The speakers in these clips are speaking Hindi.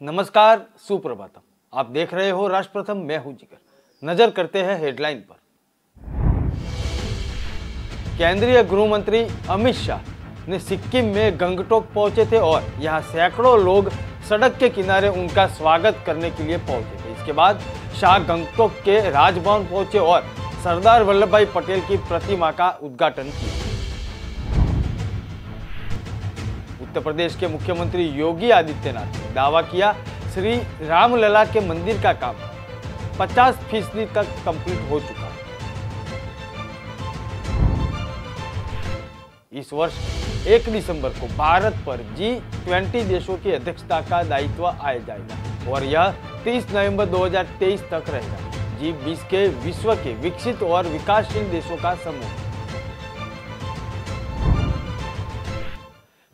नमस्कार, सुप्रभातम। आप देख रहे हो राष्ट्र प्रथम, मैं हूं जिगर। नजर करते हैं हेडलाइन पर। केंद्रीय गृह मंत्री अमित शाह ने सिक्किम में गंगटोक पहुंचे थे और यहां सैकड़ों लोग सड़क के किनारे उनका स्वागत करने के लिए पहुंचे थे। इसके बाद शाह गंगटोक के राजभवन पहुंचे और सरदार वल्लभ भाई पटेल की प्रतिमा का उद्घाटन किया। उत्तर प्रदेश के मुख्यमंत्री योगी आदित्यनाथ ने दावा किया, श्री रामलला के मंदिर का काम 50% तक कंप्लीट हो चुका है। इस वर्ष 1 दिसंबर को भारत पर G20 देशों की अध्यक्षता का दायित्व आया जाएगा और यह 30 नवंबर 2023 तक रहेगा। G20 के विश्व के विकसित और विकासशील देशों का समूह।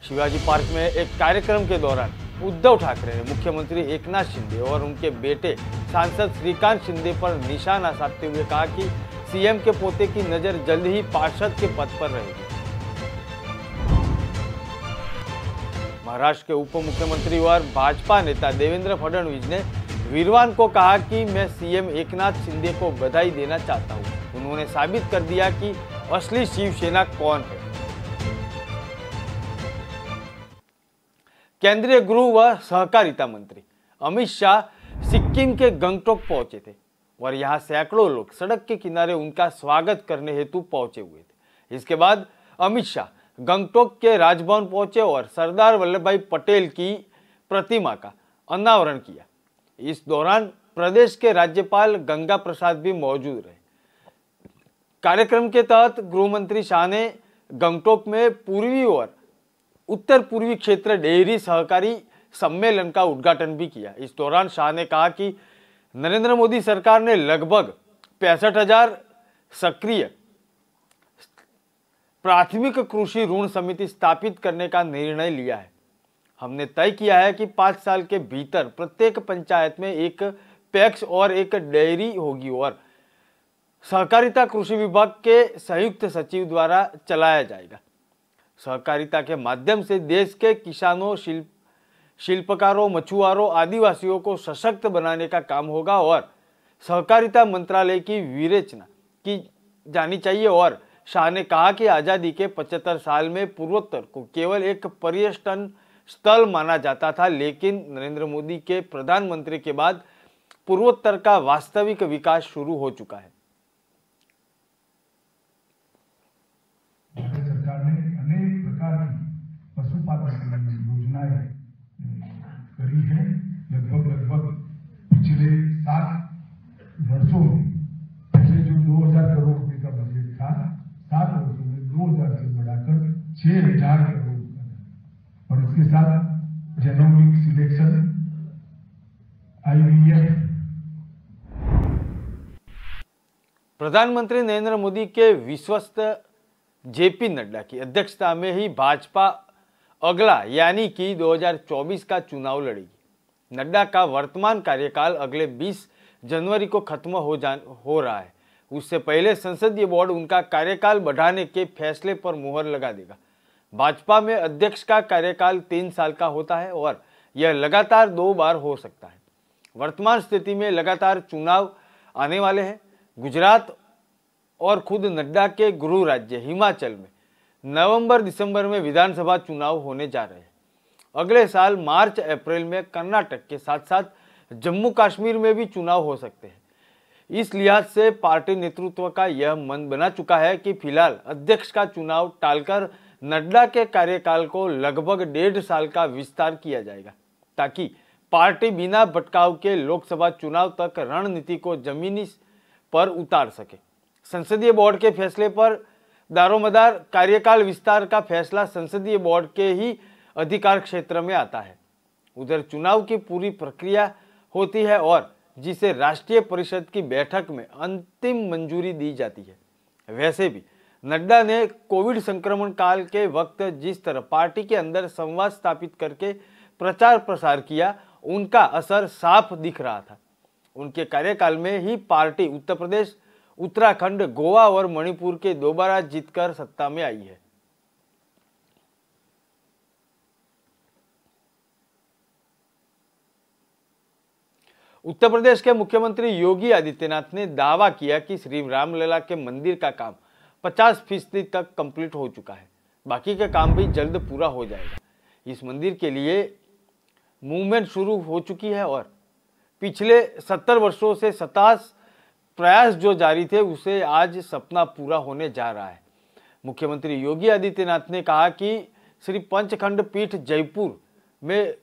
शिवाजी पार्क में एक कार्यक्रम के दौरान उद्धव ठाकरे ने मुख्यमंत्री एकनाथ शिंदे और उनके बेटे सांसद श्रीकांत शिंदे पर निशाना साधते हुए कहा कि सीएम के पोते की नजर जल्द ही पार्षद के पद पर रहेगी। महाराष्ट्र के उप मुख्यमंत्री और भाजपा नेता देवेंद्र फडणवीस ने वीरवार को कहा कि मैं सीएम एकनाथ शिंदे को बधाई देना चाहता हूं। उन्होंने साबित कर दिया कि असली शिवसेना कौन है। केंद्रीय गृह व सहकारिता मंत्री अमित शाह सिक्किम के गंगटोक पहुंचे थे और यहां सैकड़ों लोग सड़क के किनारे उनका स्वागत करने हेतु पहुंचे हुए थे। इसके बाद अमित शाह गंगटोक के राजभवन पहुंचे और सरदार वल्लभ भाई पटेल की प्रतिमा का अनावरण किया। इस दौरान प्रदेश के राज्यपाल गंगा प्रसाद भी मौजूद रहे। कार्यक्रम के तहत गृह मंत्री शाह ने गंगटोक में पूर्वी और उत्तर पूर्वी क्षेत्र डेयरी सहकारी सम्मेलन का उद्घाटन भी किया। इस दौरान शाह ने कहा कि नरेंद्र मोदी सरकार ने लगभग 65,000 सक्रिय प्राथमिक कृषि ऋण समिति स्थापित करने का निर्णय लिया है। हमने तय किया है कि 5 साल के भीतर प्रत्येक पंचायत में एक पैक्स और एक डेयरी होगी और सहकारिता कृषि विभाग के संयुक्त सचिव द्वारा चलाया जाएगा। सहकारिता के माध्यम से देश के किसानों, शिल्पकारों, मछुआरों, आदिवासियों को सशक्त बनाने का काम होगा और सहकारिता मंत्रालय की विवेचना की जानी चाहिए। और शाह ने कहा कि आजादी के 75 साल में पूर्वोत्तर को केवल एक पर्यटन स्थल माना जाता था, लेकिन नरेंद्र मोदी के प्रधानमंत्री के बाद पूर्वोत्तर का वास्तविक विकास शुरू हो चुका है। सरकार ने अनेक प्रकार की पशुपालन की योजनाएं करी है। लगभग पिछले 7 वर्षों में पहले जो 2,000 करोड़ रुपए का बजट था, 7 वर्षों में 2,000 से बढ़ाकर 6,000 करोड़ और इसके साथ जेनोमिक सिलेक्शन, IVF। प्रधानमंत्री नरेंद्र मोदी के विश्वस्त जेपी नड्डा की अध्यक्षता में ही भाजपा अगला यानी कि 2024 का चुनाव लड़ेगी। नड्डा का वर्तमान कार्यकाल अगले 20 जनवरी को खत्म हो रहा है। उससे पहले संसदीय बोर्ड उनका कार्यकाल बढ़ाने के फैसले पर मुहर लगा देगा। भाजपा में अध्यक्ष का कार्यकाल 3 साल का होता है और यह लगातार 2 बार हो सकता है। वर्तमान स्थिति में लगातार चुनाव आने वाले हैं। गुजरात और खुद नड्डा के गृह राज्य हिमाचल में नवंबर-दिसंबर में विधानसभा चुनाव होने जा रहे हैं। अगले साल मार्च-अप्रैल में कर्नाटक के साथ साथ जम्मू कश्मीर में भी चुनाव हो सकते हैं। इस लिहाज से पार्टी नेतृत्व का यह मन बना चुका है कि फिलहाल अध्यक्ष का चुनाव टालकर नड्डा के कार्यकाल को लगभग 1.5 साल का विस्तार किया जाएगा, ताकि पार्टी बिना भटकाव के लोकसभा चुनाव तक रणनीति को जमीनी पर उतार सके। संसदीय बोर्ड के फैसले पर दारोमदार कार्यकाल विस्तार का फैसला संसदीय बोर्ड के ही अधिकार क्षेत्र में आता है। उधर चुनाव की पूरी प्रक्रिया होती है और जिसे राष्ट्रीय परिषद की बैठक में अंतिम मंजूरी दी जाती है। वैसे भी नड्डा ने कोविड संक्रमण काल के वक्त जिस तरह पार्टी के अंदर संवाद स्थापित करके प्रचार प्रसार किया, उनका असर साफ दिख रहा था। उनके कार्यकाल में ही पार्टी उत्तर प्रदेश, उत्तराखंड, गोवा और मणिपुर के दोबारा जीतकर सत्ता में आई है। उत्तर प्रदेश के मुख्यमंत्री योगी आदित्यनाथ ने दावा किया कि श्री रामलला के मंदिर का काम 50% तक कंप्लीट हो चुका है। बाकी का काम भी जल्द पूरा हो जाएगा। इस मंदिर के लिए मूवमेंट शुरू हो चुकी है और पिछले 70 वर्षों से सतत प्रयास जो जारी थे उसे आज सपना पूरा होने जा रहा है। मुख्यमंत्री योगी आदित्यनाथ ने कहा कि श्री पंचखंड पीठ जयपुर में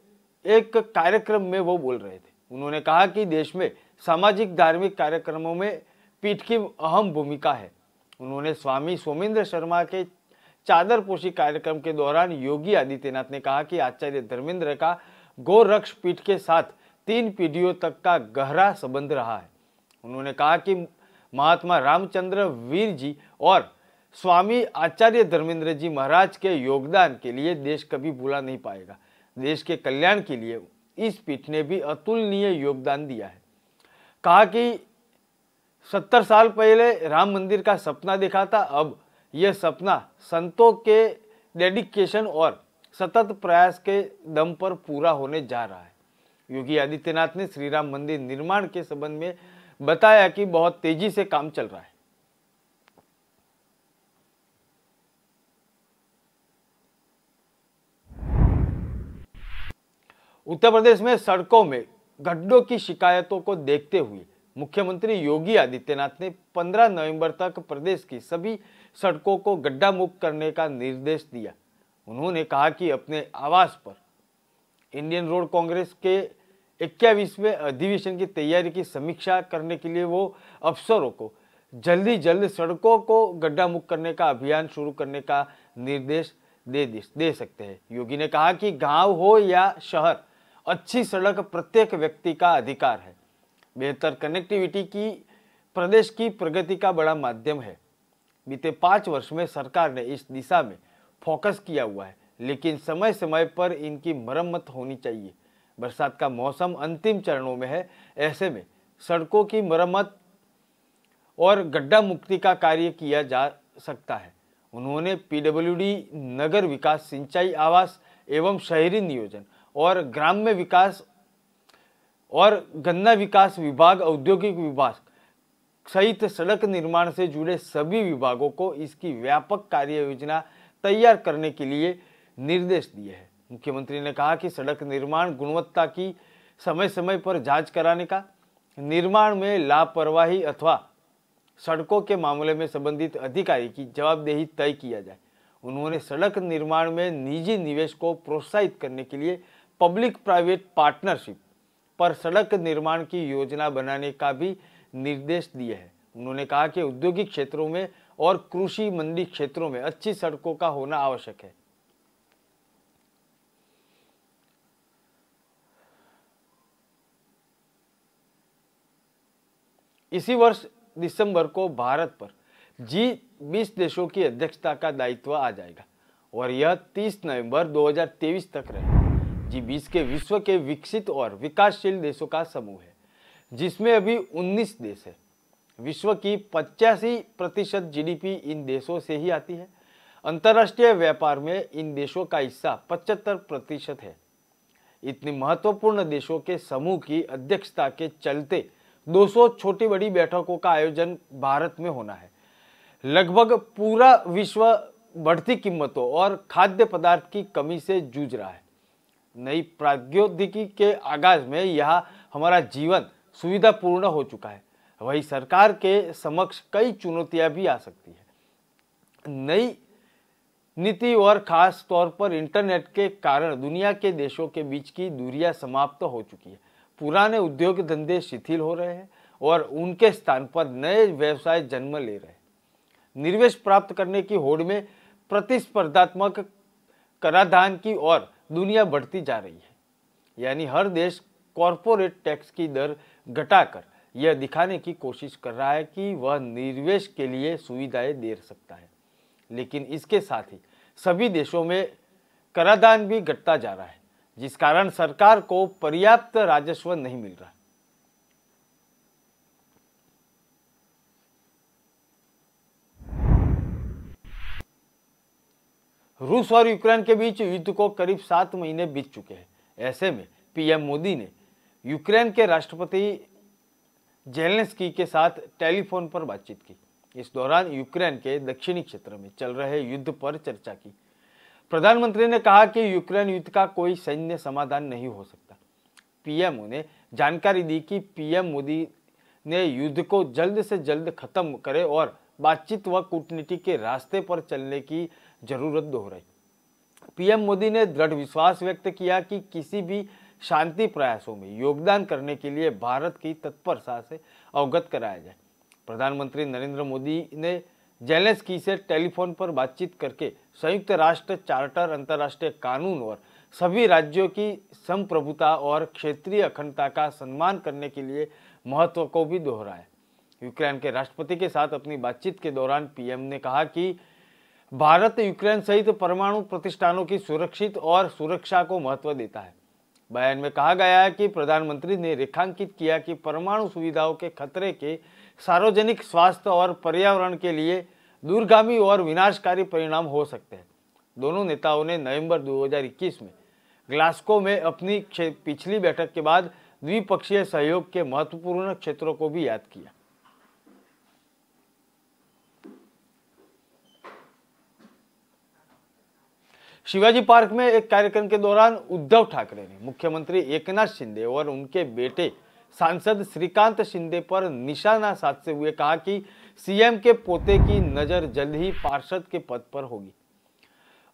एक कार्यक्रम में वो बोल रहे थे। उन्होंने कहा कि देश में सामाजिक धार्मिक कार्यक्रमों में पीठ की अहम भूमिका है। उन्होंने स्वामी सोमेंद्र शर्मा के चादरपोशी कार्यक्रम के दौरान योगी आदित्यनाथ ने कहा कि आचार्य धर्मेंद्र का गोरक्ष पीठ के साथ 3 पीढ़ियों तक का गहरा संबंध रहा है। उन्होंने कहा कि महात्मा रामचंद्र वीर जी और स्वामी आचार्य धर्मेंद्र जी महाराज के योगदान के लिए देश कभी भूला नहीं पाएगा। देश के कल्याण के लिए इस पीठ ने भी अतुलनीय योगदान दिया है। कहा कि 70 साल पहले राम मंदिर का सपना देखा था, अब यह सपना संतों के डेडिकेशन और सतत प्रयास के दम पर पूरा होने जा रहा है। योगी आदित्यनाथ ने श्री राम मंदिर निर्माण के संबंध में बताया कि बहुत तेजी से काम चल रहा है। उत्तर प्रदेश में सड़कों में गड्ढों की शिकायतों को देखते हुए मुख्यमंत्री योगी आदित्यनाथ ने 15 नवंबर तक प्रदेश की सभी सड़कों को गड्ढा मुक्त करने का निर्देश दिया। उन्होंने कहा कि अपने आवास पर इंडियन रोड कांग्रेस के 21वें अधिवेशन की तैयारी की समीक्षा करने के लिए वो अफसरों को जल्द सड़कों को गड्ढा मुक्त करने का अभियान शुरू करने का निर्देश दे सकते हैं। योगी ने कहा कि गांव हो या शहर, अच्छी सड़क प्रत्येक व्यक्ति का अधिकार है। बेहतर कनेक्टिविटी की प्रदेश की प्रगति का बड़ा माध्यम है। बीते 5 वर्ष में सरकार ने इस दिशा में फोकस किया हुआ है, लेकिन समय समय पर इनकी मरम्मत होनी चाहिए। बरसात का मौसम अंतिम चरणों में है, ऐसे में सड़कों की मरम्मत और गड्ढा मुक्ति का कार्य किया जा सकता है। उन्होंने पीडब्ल्यूडी, नगर विकास, सिंचाई, आवास एवं शहरी नियोजन और ग्राम्य विकास और गन्ना विकास विभाग, औद्योगिक विभाग सहित सड़क निर्माण से जुड़े सभी विभागों को इसकी व्यापक कार्य योजना तैयार करने के लिए निर्देश दिए हैं। मुख्यमंत्री ने कहा कि सड़क निर्माण गुणवत्ता की समय समय पर जांच कराने का, निर्माण में लापरवाही अथवा सड़कों के मामले में संबंधित अधिकारी की जवाबदेही तय किया जाए। उन्होंने सड़क निर्माण में निजी निवेश को प्रोत्साहित करने के लिए पब्लिक प्राइवेट पार्टनरशिप पर सड़क निर्माण की योजना बनाने का भी निर्देश दिए हैं। उन्होंने कहा कि औद्योगिक क्षेत्रों में और कृषि मंडी क्षेत्रों में अच्छी सड़कों का होना आवश्यक है। इसी वर्ष दिसंबर को भारत पर G20 देशों की अध्यक्षता का दायित्व आ जाएगा और यह 30 नवंबर 2023 तक रहेगा। G20 के विश्व के विकसित और विकासशील देशों का समूह है, जिसमें अभी 19 देश है। विश्व की 85% GDP इन देशों से ही आती है। अंतर्राष्ट्रीय व्यापार में इन देशों का हिस्सा 75% है। इतनी महत्वपूर्ण देशों के समूह की अध्यक्षता के चलते 200 छोटी बड़ी बैठकों का आयोजन भारत में होना है। लगभग पूरा विश्व बढ़ती कीमतों और खाद्य पदार्थ की कमी से जूझ रहा है। नई प्रौद्योगिकी के आगाज में यह हमारा जीवन सुविधापूर्ण हो चुका है। वही सरकार के समक्ष कई चुनौतियां भी आ सकती है। नई नीति और खास तौर पर इंटरनेट के कारण दुनिया के देशों के बीच की दूरियां समाप्त हो चुकी है। पुराने उद्योग धंधे शिथिल हो रहे हैं और उनके स्थान पर नए व्यवसाय जन्म ले रहे हैं। निवेश प्राप्त करने की होड़ में प्रतिस्पर्धात्मक कराधान की ओर दुनिया बढ़ती जा रही है। यानी हर देश कॉरपोरेट टैक्स की दर घटाकर यह दिखाने की कोशिश कर रहा है कि वह निवेश के लिए सुविधाएं दे सकता है, लेकिन इसके साथ ही सभी देशों में कराधान भी घटता जा रहा है, जिस कारण सरकार को पर्याप्त राजस्व नहीं मिल रहा। रूस और यूक्रेन के बीच युद्ध को करीब 7 महीने बीत चुके हैं। ऐसे में पीएम मोदी ने यूक्रेन के राष्ट्रपति जेलेंस्की के साथ टेलीफोन पर बातचीत की। इस दौरान यूक्रेन के दक्षिणी क्षेत्र में चल रहे युद्ध पर चर्चा की। प्रधानमंत्री ने कहा कि यूक्रेन युद्ध का कोई सैन्य समाधान नहीं हो सकता। पीएम ने जानकारी दी कि पीएम मोदी ने युद्ध को जल्द से जल्द खत्म करे और बातचीत व कूटनीति के रास्ते पर चलने की जरूरत दोहराई। पीएम मोदी ने दृढ़ विश्वास व्यक्त किया कि किसी भी शांति प्रयासों में योगदान करने के लिए भारत की तत्परता से अवगत कराया जाए। प्रधानमंत्री नरेंद्र मोदी ने जेलेंस्की से टेलीफोन पर बातचीत करके संयुक्त राष्ट्र चार्टर, अंतर्राष्ट्रीय कानून और सभी राज्यों की संप्रभुता और क्षेत्रीय अखंडता का सम्मान करने के लिए महत्व को भी दोहराया। यूक्रेन के राष्ट्रपति के साथ अपनी बातचीत के दौरान पीएम ने कहा कि भारत यूक्रेन सहित परमाणु प्रतिष्ठानों की सुरक्षित और सुरक्षा को महत्व देता है। बयान में कहा गया है कि प्रधानमंत्री ने रेखांकित किया कि परमाणु सुविधाओं के खतरे के सार्वजनिक स्वास्थ्य और पर्यावरण के लिए दूरगामी और विनाशकारी परिणाम हो सकते हैं। दोनों नेताओं ने नवंबर 2021 में ग्लासगो में अपनी पिछली बैठक के बाद द्विपक्षीय सहयोग के महत्वपूर्ण क्षेत्रों को भी याद किया। शिवाजी पार्क में एक कार्यक्रम के दौरान उद्धव ठाकरे ने मुख्यमंत्री एकनाथ शिंदे और उनके बेटे सांसद श्रीकांत शिंदे पर निशाना साधते हुए कहा कि सीएम के पोते की नजर जल्द ही पार्षद के पद पर होगी।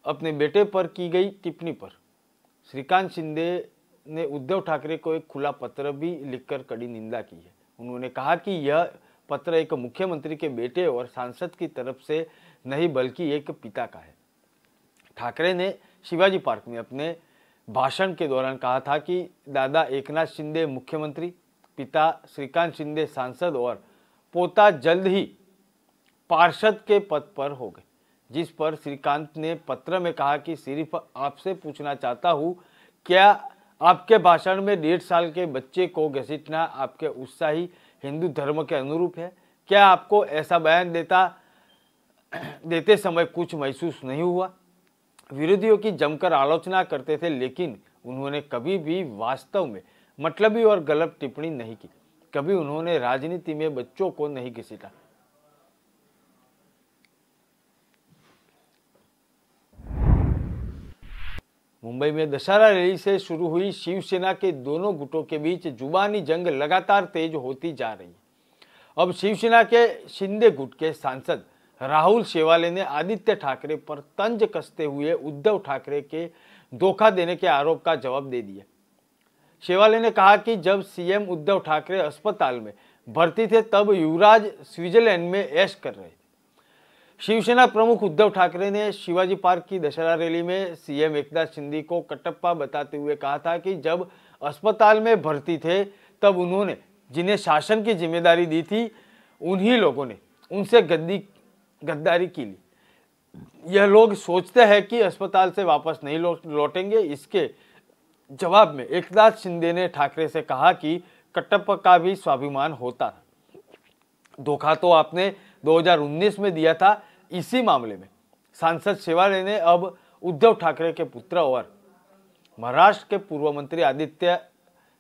अपने बेटे पर की गई टिप्पणी पर श्रीकांत शिंदे ने उद्धव ठाकरे को एक खुला पत्र भी लिखकर कड़ी निंदा की है। उन्होंने कहा कि यह पत्र एक मुख्यमंत्री के बेटे और सांसद की तरफ से नहीं बल्कि एक पिता का है। ठाकरे ने शिवाजी पार्क में अपने भाषण के दौरान कहा था कि दादा एकनाथ शिंदे मुख्यमंत्री, पिता श्रीकांत शिंदे सांसद और पोता जल्द ही पार्षद के पद पर हो गए। जिस पर श्रीकांत ने पत्र में कहा कि सिर्फ आपसे पूछना चाहता हूं, क्या आपके भाषण में 1.5 साल के बच्चे को घसीटना आपके उत्साही हिंदू धर्म के अनुरूप है? क्या आपको ऐसा बयान देते समय कुछ महसूस नहीं हुआ? विरोधियों की जमकर आलोचना करते थे, लेकिन उन्होंने कभी भी वास्तव में मतलबी और गलत टिप्पणी नहीं की। कभी उन्होंने राजनीति में बच्चों को नहीं घसीटा। मुंबई में दशहरा रैली से शुरू हुई शिवसेना के दोनों गुटों के बीच जुबानी जंग लगातार तेज होती जा रही है। अब शिवसेना के शिंदे गुट के सांसद राहुल शेवाले ने आदित्य ठाकरे पर तंज कसते हुए उद्धव ठाकरे के धोखा देने के आरोप का जवाब दे दिया। शेवाले ने कहा कि जब सीएम उद्धव ठाकरे अस्पताल में भर्ती थे तब युवराज स्विट्जरलैंड में ऐश कर रहे थे। शिवसेना प्रमुख उद्धव ठाकरे ने शिवाजी पार्क की दशहरा रैली में सीएम एकनाथ शिंदे को कटप्पा बताते हुए कहा था कि जब अस्पताल में भर्ती थे तब उन्होंने जिन्हें शासन की जिम्मेदारी दी थी उन्हीं लोगों ने उनसे गद्दारी की ली। यह लोग सोचते हैं कि अस्पताल से वापस नहीं लौटेंगे। इसके जवाब में एकनाथ शिंदे ने ठाकरे से कहा कि कटप्पा का भी स्वाभिमान होता था। धोखा तो आपने 2019 में दिया था। इसी मामले में सांसद शेवाले ने अब उद्धव ठाकरे के पुत्र और महाराष्ट्र के पूर्व मंत्री आदित्य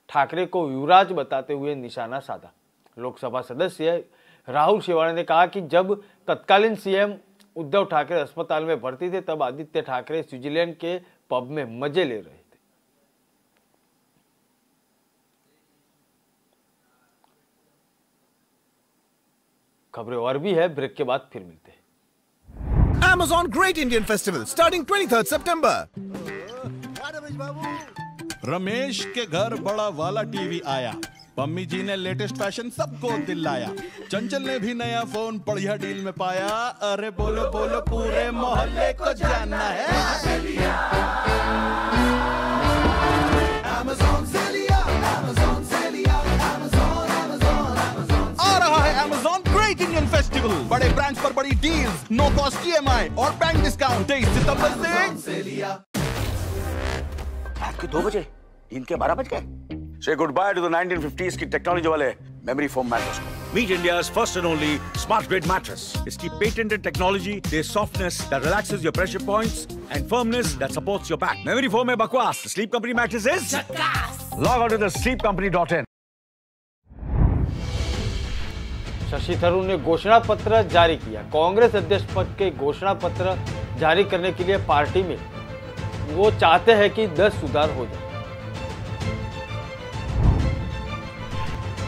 ठाकरे को युवराज बताते हुए निशाना साधा। लोकसभा सदस्य राहुल शेवाले ने कहा कि जब तत्कालीन सीएम उद्धव ठाकरे अस्पताल में भर्ती थे तब आदित्य ठाकरे स्विट्जरलैंड के पब में मजे ले रहे थे। खबरें और भी है, ब्रेक के बाद फिर मिलते हैं। Amazon Great Indian Festival starting 23rd September. Ramesh के घर बड़ा वाला टीवी आया, पम्मी जी ने लेटेस्ट फैशन सबको दिलाया, चंचल ने भी नया फोन बढ़िया डील में पाया। अरे बोलो बोलो पूरे मोहल्ले को जानना है। Amazon से लिया, Amazon से लिया, Amazon, Amazon, Amazon। आ रहा है Amazon Great Indian Festival, बड़े ब्रांड्स पर बड़ी डील्स, नो कॉस्ट EMI और बैंक डिस्काउंट 23 सितंबर से लिया। रात के 2 बजे, दिन के 12 बज गए। Say goodbye to the 1950s की टेक्नोलॉजी वाले memory foam mattress को। Meet India's first and only Smart Grid mattress. इसकी patented technology, there's softness that relaxes your pressure points and firmness that supports your back. Memory foam है बकवास, Sleep Company mattress is Chakas! Log on to the sleepcompany.in. Shashi Tharoor ने घोषणा पत्र जारी किया। कांग्रेस अध्यक्ष पद के घोषणा पत्र जारी करने के लिए पार्टी में वो चाहते हैं कि 10 सुधार हो जाए।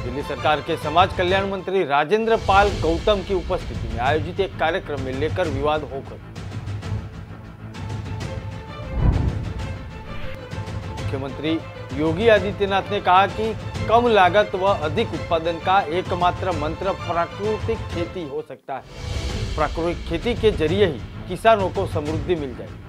दिल्ली सरकार के समाज कल्याण मंत्री राजेंद्र पाल गौतम की उपस्थिति में आयोजित एक कार्यक्रम में लेकर विवाद होकर मुख्यमंत्री योगी आदित्यनाथ ने कहा कि कम लागत व अधिक उत्पादन का एकमात्र मंत्र प्राकृतिक खेती हो सकता है। प्राकृतिक खेती के जरिए ही किसानों को समृद्धि मिल जाएगी।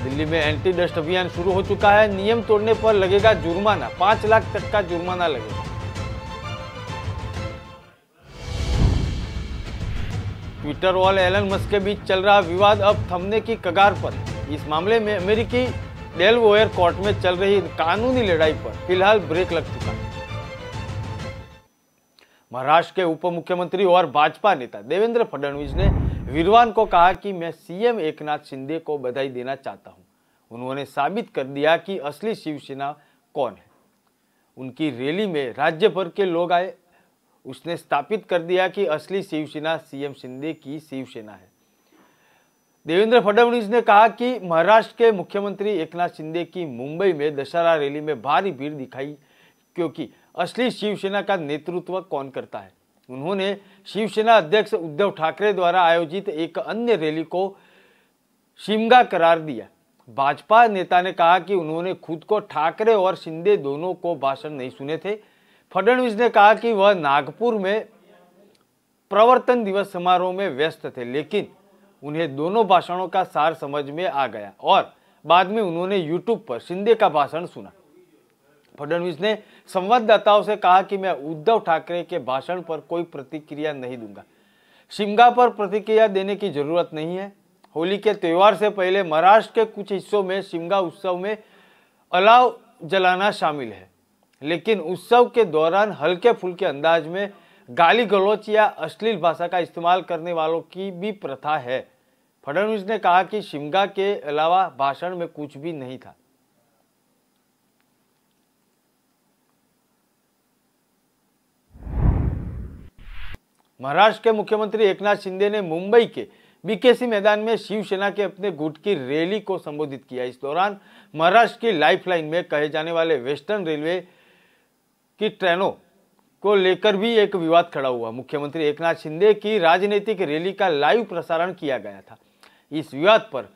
दिल्ली में एंटी डस्ट अभियान शुरू हो चुका है। नियम तोड़ने पर लगेगा जुर्माना, 5 लाख तक का जुर्माना लगेगा। ट्विटर और एलन मस्क के बीच चल रहा विवाद अब थमने की कगार पर। इस मामले में अमेरिकी डेलवेयर कोर्ट में चल रही कानूनी लड़ाई पर फिलहाल ब्रेक लग चुका है। महाराष्ट्र के उप मुख्यमंत्री और भाजपा नेता देवेंद्र फडणवीस ने वीरवार को कहा कि मैं सीएम एकनाथ शिंदे को बधाई देना चाहता हूं। उन्होंने साबित कर दिया कि असली शिवसेना कौन है। उनकी रैली में राज्य भर के लोग आए। उसने स्थापित कर दिया कि असली शिवसेना सीएम शिंदे की शिवसेना है। देवेंद्र फडणवीस ने कहा कि महाराष्ट्र के मुख्यमंत्री एकनाथ शिंदे की मुंबई में दशहरा रैली में भारी भीड़ दिखाई, क्योंकि असली शिवसेना का नेतृत्व कौन करता है। उन्होंने शिवसेना अध्यक्ष उद्धव ठाकरे द्वारा आयोजित एक अन्य रैली को शिमगा करार दिया। भाजपा नेता ने कहा कि उन्होंने खुद को ठाकरे और शिंदे दोनों को भाषण नहीं सुने थे। फडणवीस ने कहा कि वह नागपुर में प्रवर्तन दिवस समारोह में व्यस्त थे, लेकिन उन्हें दोनों भाषणों का सार समझ में आ गया और बाद में उन्होंने यूट्यूब पर शिंदे का भाषण सुना। फडणवीस ने संवाददाताओं से कहा कि मैं उद्धव ठाकरे के भाषण पर कोई प्रतिक्रिया नहीं दूंगा। शिमगा पर प्रतिक्रिया देने की जरूरत नहीं है। होली के त्योहार से पहले महाराष्ट्र के कुछ हिस्सों में शिमगा उत्सव में अलाव जलाना शामिल है, लेकिन उत्सव के दौरान हल्के फुल्के अंदाज में गाली गलौच या अश्लील भाषा का इस्तेमाल करने वालों की भी प्रथा है। फडणवीस ने कहा कि शिमगा के अलावा भाषण में कुछ भी नहीं था। महाराष्ट्र के मुख्यमंत्री एकनाथ शिंदे ने मुंबई के बीकेसी मैदान में शिवसेना के अपने गुट की रैली को संबोधित किया। इस दौरान महाराष्ट्र की लाइफलाइन में कहे जाने वाले वेस्टर्न रेलवे की ट्रेनों को लेकर भी एक विवाद खड़ा हुआ। मुख्यमंत्री एकनाथ शिंदे की राजनीतिक रैली का लाइव प्रसारण किया गया था। इस विवाद पर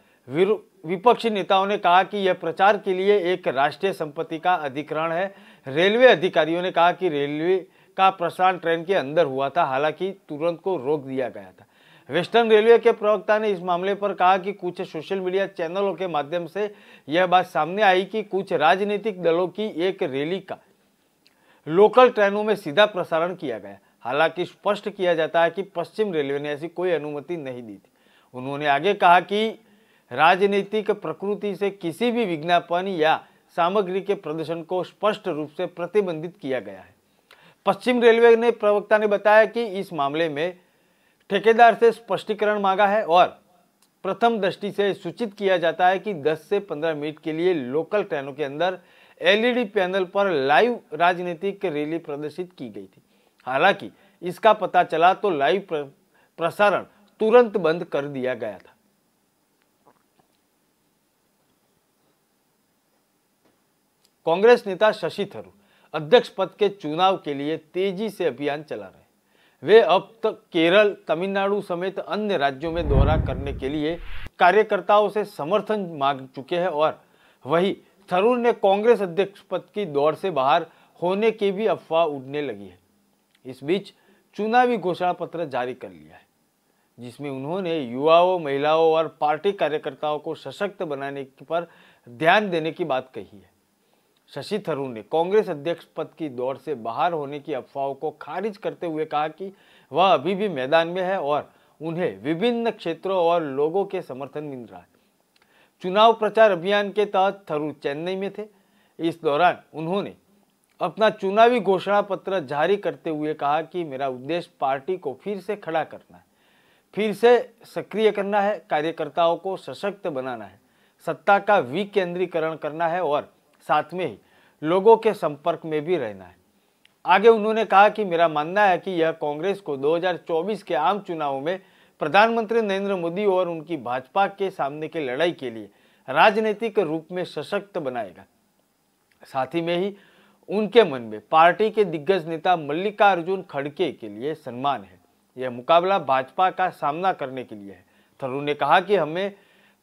विपक्षी नेताओं ने कहा कि यह प्रचार के लिए एक राष्ट्रीय संपत्ति का अधिग्रहण है। रेलवे अधिकारियों ने कहा कि रेलवे का प्रसारण ट्रेन के अंदर हुआ था, हालांकि तुरंत को रोक दिया गया था। वेस्टर्न रेलवे के प्रवक्ता ने इस मामले पर कहा कि कुछ सोशल मीडिया चैनलों के माध्यम से यह बात सामने आई कि कुछ राजनीतिक दलों की एक रैली का लोकल ट्रेनों में सीधा प्रसारण किया गया। हालांकि स्पष्ट किया जाता है कि पश्चिम रेलवे ने ऐसी कोई अनुमति नहीं दी थी। उन्होंने आगे कहा कि राजनीतिक प्रकृति से किसी भी विज्ञापन या सामग्री के प्रदर्शन को स्पष्ट रूप से प्रतिबंधित किया गया है। पश्चिम रेलवे ने प्रवक्ता ने बताया कि इस मामले में ठेकेदार से स्पष्टीकरण मांगा है और प्रथम दृष्टि से सूचित किया जाता है कि 10 से 15 मिनट के लिए लोकल ट्रेनों के अंदर एलईडी पैनल पर लाइव राजनीतिक रैली प्रदर्शित की गई थी। हालांकि इसका पता चला तो लाइव प्रसारण तुरंत बंद कर दिया गया था। कांग्रेस नेता शशि थरूर अध्यक्ष पद के चुनाव के लिए तेजी से अभियान चला रहे हैं। वे अब तक केरल, तमिलनाडु समेत अन्य राज्यों में दौरा करने के लिए कार्यकर्ताओं से समर्थन मांग चुके हैं और वहीं थरूर ने कांग्रेस अध्यक्ष पद की दौड़ से बाहर होने की भी अफवाह उड़ने लगी है। इस बीच चुनावी घोषणा पत्र जारी कर लिया है, जिसमें उन्होंने युवाओं, महिलाओं और पार्टी कार्यकर्ताओं को सशक्त बनाने पर ध्यान देने की बात कही है। शशि थरूर ने कांग्रेस अध्यक्ष पद की दौड़ से बाहर होने की अफवाहों को खारिज करते हुए कहा कि वह अभी भी मैदान में है और उन्हें विभिन्न क्षेत्रों और लोगों के समर्थन मिल रहा है। चुनाव प्रचार अभियान के तहत थरूर चेन्नई में थे। इस दौरान उन्होंने अपना चुनावी घोषणा पत्र जारी करते हुए कहा कि मेरा उद्देश्य पार्टी को फिर से खड़ा करना है, फिर से सक्रिय करना है, कार्यकर्ताओं को सशक्त बनाना है। सत्ता का विकेंद्रीकरण करना है और साथ में ही लोगों के संपर्क में भी रहना है। आगे उन्होंने कहा कि मेरा मानना है कि यह कांग्रेस को 2024 के आम चुनावों में प्रधानमंत्री नरेंद्र मोदी और उनकी भाजपा के सामने की लड़ाई के लिए राजनीतिक रूप में सशक्त बनाएगा। साथ ही में ही उनके मन में पार्टी के दिग्गज नेता मल्लिकार्जुन खड़गे के लिए सम्मान है। यह मुकाबला भाजपा का सामना करने के लिए है। थरूर ने कहा कि हमें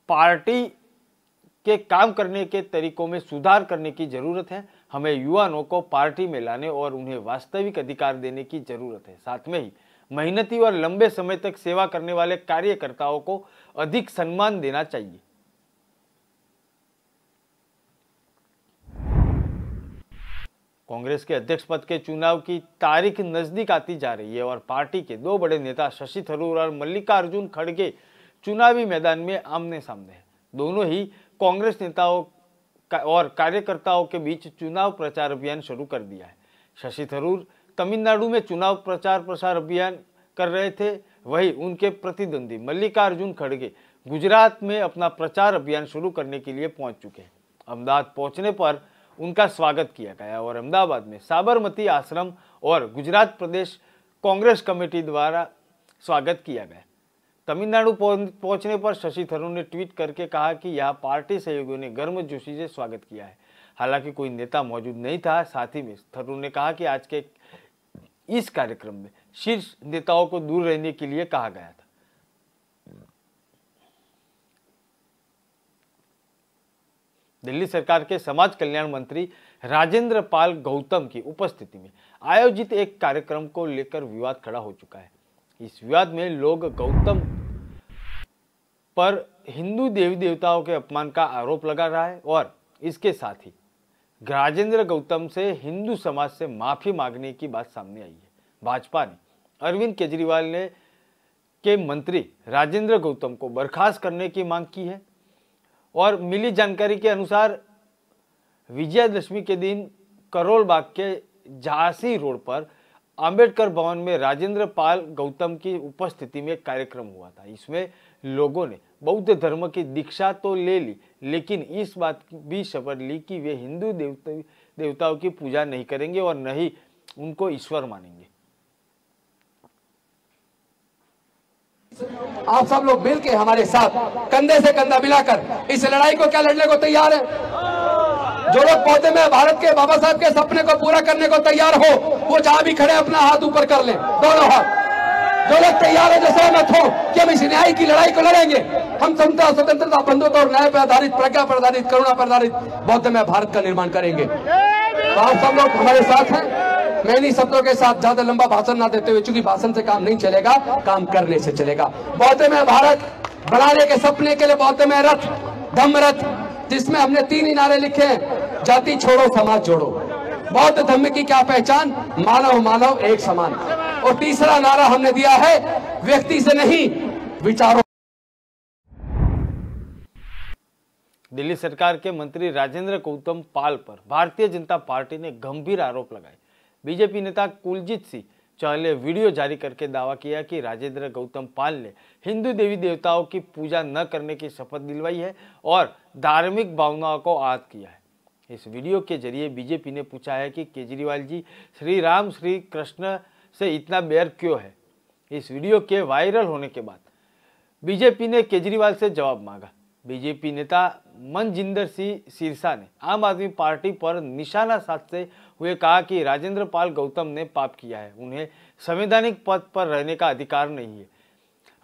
पार्टी के काम करने के तरीकों में सुधार करने की जरूरत है। हमें युवाओं को पार्टी में लाने और उन्हें वास्तविक अधिकार देने की जरूरत है। साथ में ही मेहनती और लंबे समय तक सेवा करने वाले कार्यकर्ताओं को अधिक सम्मान देना चाहिए। कांग्रेस के अध्यक्ष पद के चुनाव की तारीख नजदीक आती जा रही है और पार्टी के दो बड़े नेता शशि थरूर और मल्लिकार्जुन खड़गे चुनावी मैदान में आमने सामने हैं। दोनों ही कांग्रेस नेताओं और कार्यकर्ताओं के बीच चुनाव प्रचार अभियान शुरू कर दिया है। शशि थरूर तमिलनाडु में चुनाव प्रचार अभियान कर रहे थे, वहीं उनके प्रतिद्वंदी मल्लिकार्जुन खड़गे गुजरात में अपना प्रचार अभियान शुरू करने के लिए पहुंच चुके हैं। अहमदाबाद पहुंचने पर उनका स्वागत किया गया और अहमदाबाद में साबरमती आश्रम और गुजरात प्रदेश कांग्रेस कमेटी द्वारा स्वागत किया गया। तमिलनाडु पहुंचने पर शशि थरूर ने ट्वीट करके कहा कि यह पार्टी सहयोगियों ने गर्मजोशी से स्वागत किया है। हालांकि कोई नेता मौजूद नहीं था। साथ ही में थरूर ने कहा कि आज के इस कार्यक्रम में शीर्ष नेताओं को दूर रहने के लिए कहा गया था। दिल्ली सरकार के समाज कल्याण मंत्री राजेंद्र पाल गौतम की उपस्थिति में आयोजित एक कार्यक्रम को लेकर विवाद खड़ा हो चुका है। इस विवाद में लोग गौतम पर हिंदू देवी देवताओं के अपमान का आरोप लगा रहा है और इसके साथ ही राजेंद्र गौतम से हिंदू समाज से माफी मांगने की बात सामने आई है। भाजपा ने अरविंद केजरीवाल ने के मंत्री राजेंद्र गौतम को बर्खास्त करने की मांग की है और मिली जानकारी के अनुसार विजयादशमी के दिन करोल बाग के झांसी रोड पर अंबेडकर भवन में राजेंद्र पाल गौतम की उपस्थिति में कार्यक्रम हुआ था। इसमें लोगों ने बौद्ध धर्म की दीक्षा तो ले ली, लेकिन इस बात की भी शपथ ली कि वे हिंदू देवताओं की पूजा नहीं करेंगे और न ही उनको ईश्वर मानेंगे। आप सब लोग मिलके हमारे साथ कंधे से कंधा मिलाकर इस लड़ाई को क्या लड़ने को तैयार है? जो लोग पौधे में भारत के बाबा साहब के सपने को पूरा करने को तैयार हो, वो जहां भी खड़े अपना हाथ ऊपर कर लें, दोनों हाथ। जो लोग तैयार है, जो सहमत हो कि हम इस न्याय की लड़ाई को लड़ेंगे, हम समता, स्वतंत्रता, बंधुत्व और न्याय पर आधारित, प्रज्ञा पर आधारित, करुणा पर आधारित बौद्ध में भारत का निर्माण करेंगे। तो आप सब लोग हमारे साथ हैं। मैं इन्हीं शब्दों के साथ ज्यादा लंबा भाषण ना देते हुए, चूंकि भाषण से काम नहीं चलेगा, काम करने से चलेगा। बौद्ध में भारत बनाने के सपने के लिए बौद्ध में रथ, धम्म रथ, जिसमें हमने 3 ही नारे लिखे हैं: जाति छोड़ो, समाज जोड़ो। बौद्ध धर्म की क्या पहचान? मानव मानव एक समान। और तीसरा नारा हमने दिया है, व्यक्ति से नहीं, विचारों। दिल्ली सरकार के मंत्री राजेंद्र गौतम पाल पर भारतीय जनता पार्टी ने गंभीर आरोप लगाए। बीजेपी नेता कुलजीत सिंह चहल ने वीडियो जारी करके दावा किया कि राजेंद्र गौतम पाल ने हिंदू देवी देवताओं की पूजा न करने की शपथ दिलवाई है और धार्मिक भावनाओं को आहत किया है। इस वीडियो के जरिए बीजेपी ने पूछा है कि केजरीवाल जी श्री राम श्री कृष्ण से इतना बैर क्यों है। इस वीडियो के वायरल होने के बाद बीजेपी ने केजरीवाल से जवाब मांगा। बीजेपी नेता मनजिंदर सिंह सिरसा ने आम आदमी पार्टी पर निशाना साधते हुए कहा कि राजेंद्र पाल गौतम ने पाप किया है, उन्हें संवैधानिक पद पर रहने का अधिकार नहीं है।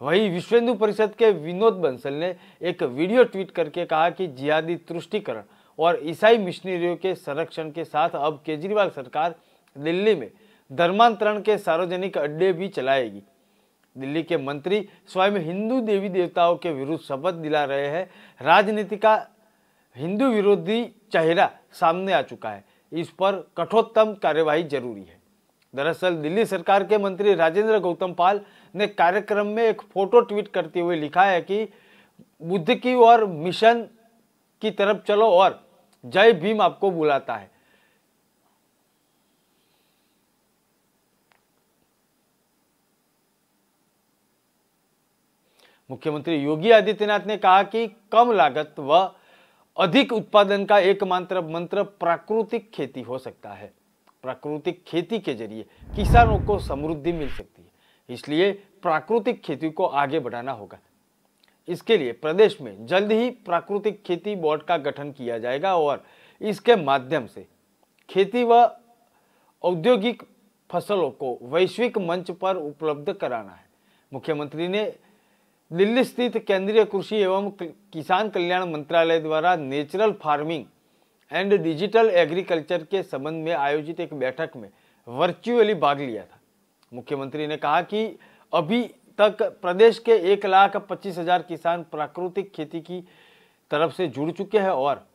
वहीं विश्व हिंदू परिषद के विनोद बंसल ने एक वीडियो ट्वीट करके कहा कि जिहादी तुष्टीकरण और ईसाई मिशनरियों के संरक्षण के साथ अब केजरीवाल सरकार दिल्ली में धर्मांतरण के सार्वजनिक अड्डे भी चलाएगी। दिल्ली के मंत्री स्वयं हिंदू देवी देवताओं के विरुद्ध शपथ दिला रहे हैं। राजनीति का हिंदू विरोधी चेहरा सामने आ चुका है, इस पर कठोरतम कार्यवाही जरूरी है। दरअसल दिल्ली सरकार के मंत्री राजेंद्र गौतम पाल ने कार्यक्रम में एक फोटो ट्वीट करते हुए लिखा है कि बुद्ध की ओर मिशन की तरफ चलो और जय भीम आपको बुलाता है। मुख्यमंत्री योगी आदित्यनाथ ने कहा कि कम लागत व अधिक उत्पादन का एकमात्र मंत्र प्राकृतिक खेती हो सकता है। प्राकृतिक खेती के जरिए किसानों को समृद्धि मिल सकती है, इसलिए प्राकृतिक खेती को आगे बढ़ाना होगा। इसके लिए प्रदेश में जल्द ही प्राकृतिक खेती बोर्ड का गठन किया जाएगा और इसके माध्यम से खेती व औद्योगिक फसलों को वैश्विक मंच पर उपलब्ध कराना है। मुख्यमंत्री ने दिल्ली स्थित केंद्रीय कृषि एवं किसान कल्याण मंत्रालय द्वारा natural farming and digital agriculture के संबंध में आयोजित एक बैठक में वर्चुअली भाग लिया था। मुख्यमंत्री ने कहा कि अभी तक प्रदेश के 1,25,000 किसान प्राकृतिक खेती की तरफ से जुड़ चुके हैं और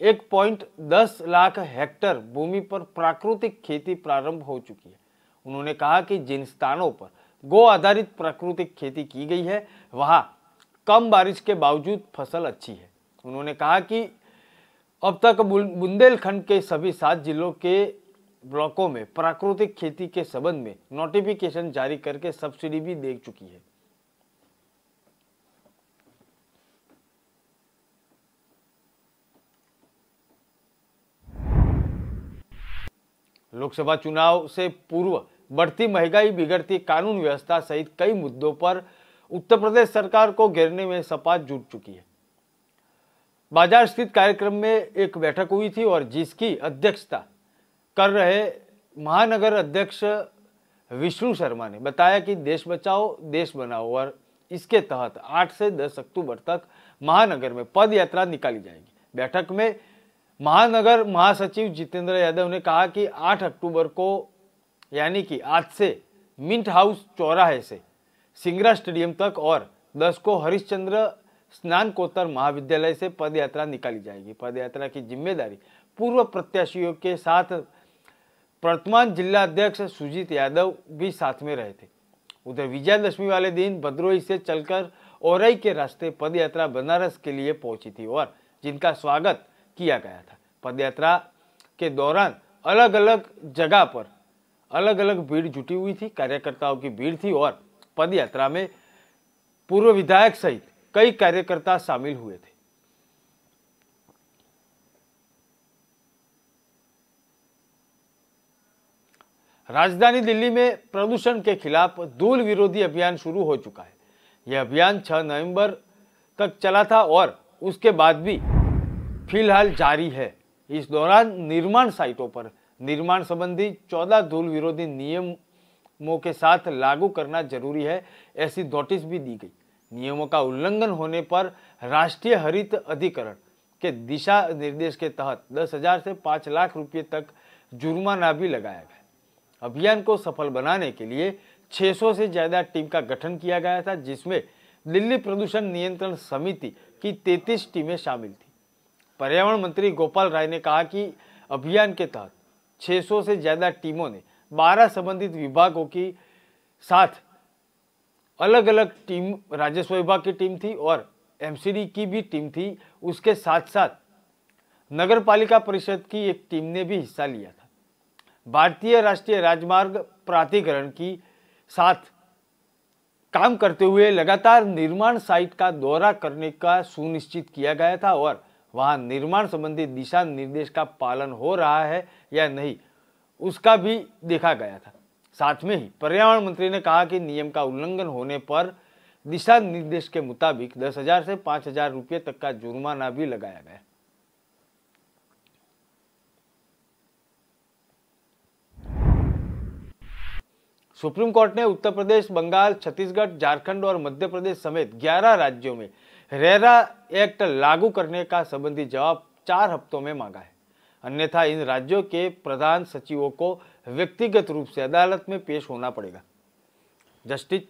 1.10 लाख हेक्टेयर भूमि पर प्राकृतिक खेती प्रारंभ हो चुकी है। उन्होंने कहा कि जिन स्थानों पर गो आधारित प्राकृतिक खेती की गई है वहां कम बारिश के बावजूद फसल अच्छी है। उन्होंने कहा कि अब तक बुंदेलखंड के सभी 7 जिलों के ब्लॉकों में प्राकृतिक खेती के संबंध में नोटिफिकेशन जारी करके सब्सिडी भी दे चुकी है। लोकसभा चुनाव से पूर्व बढ़ती महंगाई, बिगड़ती कानून व्यवस्था सहित कई मुद्दों पर उत्तर प्रदेश सरकार को घेरने में सपा जुट चुकी है। बाजार स्थित कार्यक्रम में एक बैठक हुई थी और जिसकी अध्यक्षता कर रहे महानगर अध्यक्ष विष्णु शर्मा ने बताया कि देश बचाओ देश बनाओ और इसके तहत 8 से 10 अक्टूबर तक महानगर में पद यात्रा निकाली जाएगी। बैठक में महानगर महासचिव जितेंद्र यादव ने कहा कि 8 अक्टूबर को यानी कि आज से मिंट हाउस चौराहे से सिंगरा स्टेडियम तक और 10 को हरिश्चंद्र स्नातकोत्तर महाविद्यालय से पद यात्रा निकाली जाएगी। पद यात्रा की जिम्मेदारी पूर्व प्रत्याशियों के साथ वर्तमान जिला अध्यक्ष सुजीत यादव भी साथ में रहे थे। उधर विजयादशमी वाले दिन भदोही से चलकर औरई के रास्ते पद यात्रा बनारस के लिए पहुंची थी और जिनका स्वागत किया गया था। पदयात्रा के दौरान अलग अलग जगह पर अलग अलग भीड़ जुटी हुई थी, कार्यकर्ताओं की भीड़ थी और पदयात्रा में पूर्व विधायक सहित कई कार्यकर्ता शामिल हुए थे। राजधानी दिल्ली में प्रदूषण के खिलाफ धूल विरोधी अभियान शुरू हो चुका है। यह अभियान 6 नवंबर तक चला था और उसके बाद भी फिलहाल जारी है। इस दौरान निर्माण साइटों पर निर्माण संबंधी 14 धूल विरोधी नियमों के साथ लागू करना जरूरी है, ऐसी नोटिस भी दी गई। नियमों का उल्लंघन होने पर राष्ट्रीय हरित अधिकरण के दिशा निर्देश के तहत 10,000 से 5 लाख रुपए तक जुर्माना भी लगाया गया। अभियान को सफल बनाने के लिए 600 से ज्यादा टीम का गठन किया गया था, जिसमें दिल्ली प्रदूषण नियंत्रण समिति की 33 टीमें शामिल थी। पर्यावरण मंत्री गोपाल राय ने कहा कि अभियान के तहत 600 से ज्यादा टीमों ने 12 संबंधित विभागों की साथ अलग अलग टीम, राजस्व विभाग की टीम थी और एमसीडी की भी टीम थी। उसके साथ साथ नगर पालिका परिषद की एक टीम ने भी हिस्सा लिया था। भारतीय राष्ट्रीय राजमार्ग प्राधिकरण की साथ काम करते हुए लगातार निर्माण साइट का दौरा करने का सुनिश्चित किया गया था और वहां निर्माण संबंधी दिशा निर्देश का पालन हो रहा है या नहीं उसका भी देखा गया था। साथ में ही पर्यावरण मंत्री ने कहा कि नियम का उल्लंघन होने पर दिशा निर्देश के मुताबिक 10,000 से 5,000 रुपये तक का जुर्माना भी लगाया गया। सुप्रीम कोर्ट ने उत्तर प्रदेश, बंगाल, छत्तीसगढ़, झारखंड और मध्य प्रदेश समेत 11 राज्यों में रेरा एक्ट लागू करने का संबंधी जवाब 4 हफ्तों में मांगा है। अन्यथा इन राज्यों के प्रधान सचिवों को व्यक्तिगत रूप से अदालत में पेश होना पड़ेगा। जस्टिस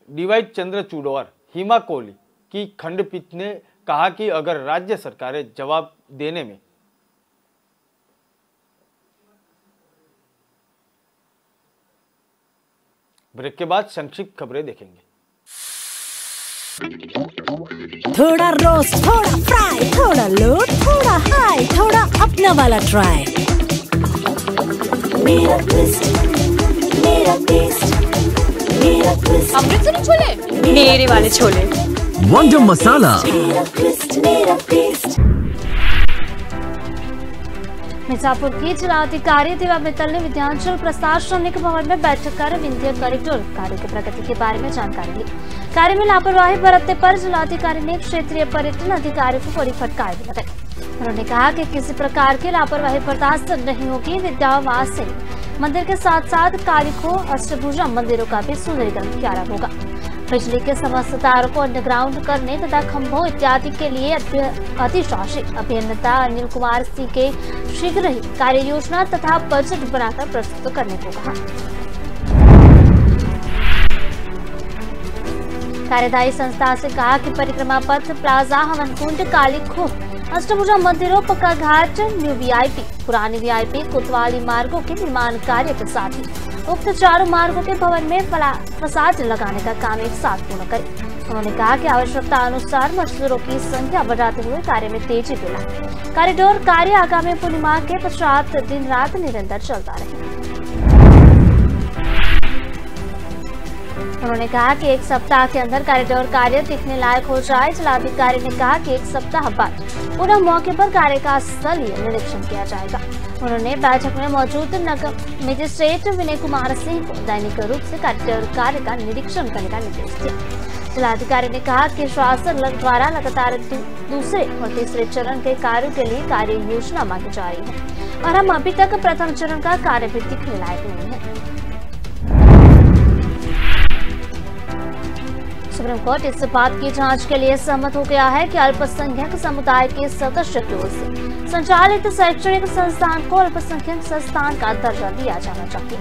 डीवाई चंद्रचूड़ और हिमा कोहली की खंडपीठ ने कहा कि अगर राज्य सरकारें जवाब देने में ब्रेक के बाद संक्षिप्त खबरें देखेंगे। थोड़ा रोस्ट, थोड़ा फ्राई, थोड़ा लो, थोड़ा हाई, थोड़ा अपना वाला ट्राई। मेरा ट्विस्ट, मेरा टेस्ट, मेरा ट्विस्ट। अमृतसरी छोले, मेरे वाले छोले। वंडर मसाला, मेरा ट्विस्ट। मेरा टेस्ट। मिर्जापुर की जिलाधिकारी दिव्या मित्तल ने विधानचल प्रशासनिक भवन में बैठक कर विंध्य कॉरिडोर कार्यों की प्रगति के बारे में जानकारी ली। कार्य में लापरवाही बरतने पर जिलाधिकारी ने क्षेत्रीय पर्यटन अधिकारी को बड़ी फटकार भी लगाई। उन्होंने कहा कि किसी प्रकार की लापरवाही बर्दाश्त नहीं होगी। विद्यावासिनी मंदिर के साथ साथ कालीखो अष्टभुजा मंदिरों का भी सुंदरीकरण किया होगा। बिजली के समस्त तारों को अंडरग्राउंड करने तथा खंभों इत्यादि के लिए अधिशासी अभियंता अनिल कुमार सिंह के शीघ्र ही कार्य योजना तथा बजट बनाकर प्रस्तुत करने को कहा। कार्यदायी संस्था से कहा कि परिक्रमा पथ, प्लाजा, हवन कुंड, कालीखो अष्टभुजा मंदिरों, पक्का घाट, न्यू वीआईपी, पुरानी वीआईपी, कोतवाली मार्गों के निर्माण कार्य के साथ ही उक्त चारों मार्गों के भवन में फसाद लगाने का काम एक साथ पूर्ण करें। उन्होंने कहा कि आवश्यकता अनुसार मजदूरों की संख्या बढ़ाते हुए कार्य में तेजी भी लाए। कॉरिडोर कार्य आगामी पूर्णिमा के पश्चात दिन रात निरंतर चलता रहे। उन्होंने कहा कि एक सप्ताह के अंदर कॉरिडोर कार्य दिखने लायक हो जाए। जिलाधिकारी ने कहा कि एक सप्ताह बाद पुनः मौके पर कार्य का स्थलीय निरीक्षण किया जाएगा। उन्होंने बैठक में मौजूद मजिस्ट्रेट विनय कुमार सिंह को दैनिक रूप से कॉरिडोर कार्य का निरीक्षण करने का निर्देश दिया। जिलाधिकारी ने कहा कि शासन द्वारा लगातार दूसरे और तीसरे चरण के कार्यों के लिए कार्य योजना मांगी जा रही है और हम अभी तक प्रथम चरण का कार्य भी दिखने लायक नहीं है। सुप्रीम कोर्ट इस बात की जांच के लिए सहमत हो गया है कि अल्पसंख्यक समुदाय के सदस्य की ओर से संचालित शैक्षणिक संस्थान को अल्पसंख्यक संस्थान का दर्जा दिया जाना चाहिए,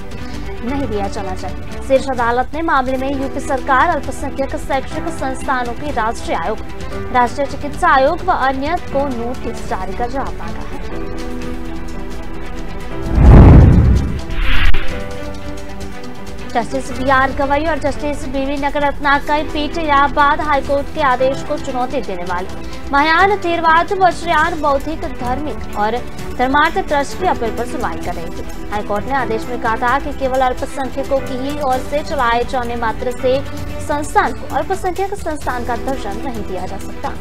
नहीं दिया जाना चाहिए। शीर्ष अदालत ने मामले में यूपी सरकार, अल्पसंख्यक शैक्षणिक संस्थानों की राष्ट्रीय आयोग, राष्ट्रीय चिकित्सा आयोग व अन्य को नोटिस जारी कर जवाब मांगा है। Justice B R. गवई और जस्टिस बी.वी. नगरत्ना की पीठ इलाहाबाद हाईकोर्ट के आदेश को चुनौती देने वाली महायान थेरवाद वज्रयान बौद्धिक धार्मिक और धर्मार्थ ट्रस्ट की अपील पर सुनवाई कर रही थी। हाईकोर्ट ने आदेश में कहा था कि केवल अल्पसंख्यकों की ही ओर से चलाए जाने मात्र से संस्थान को अल्पसंख्यक संस्थान का दर्जा नहीं दिया जा सकता।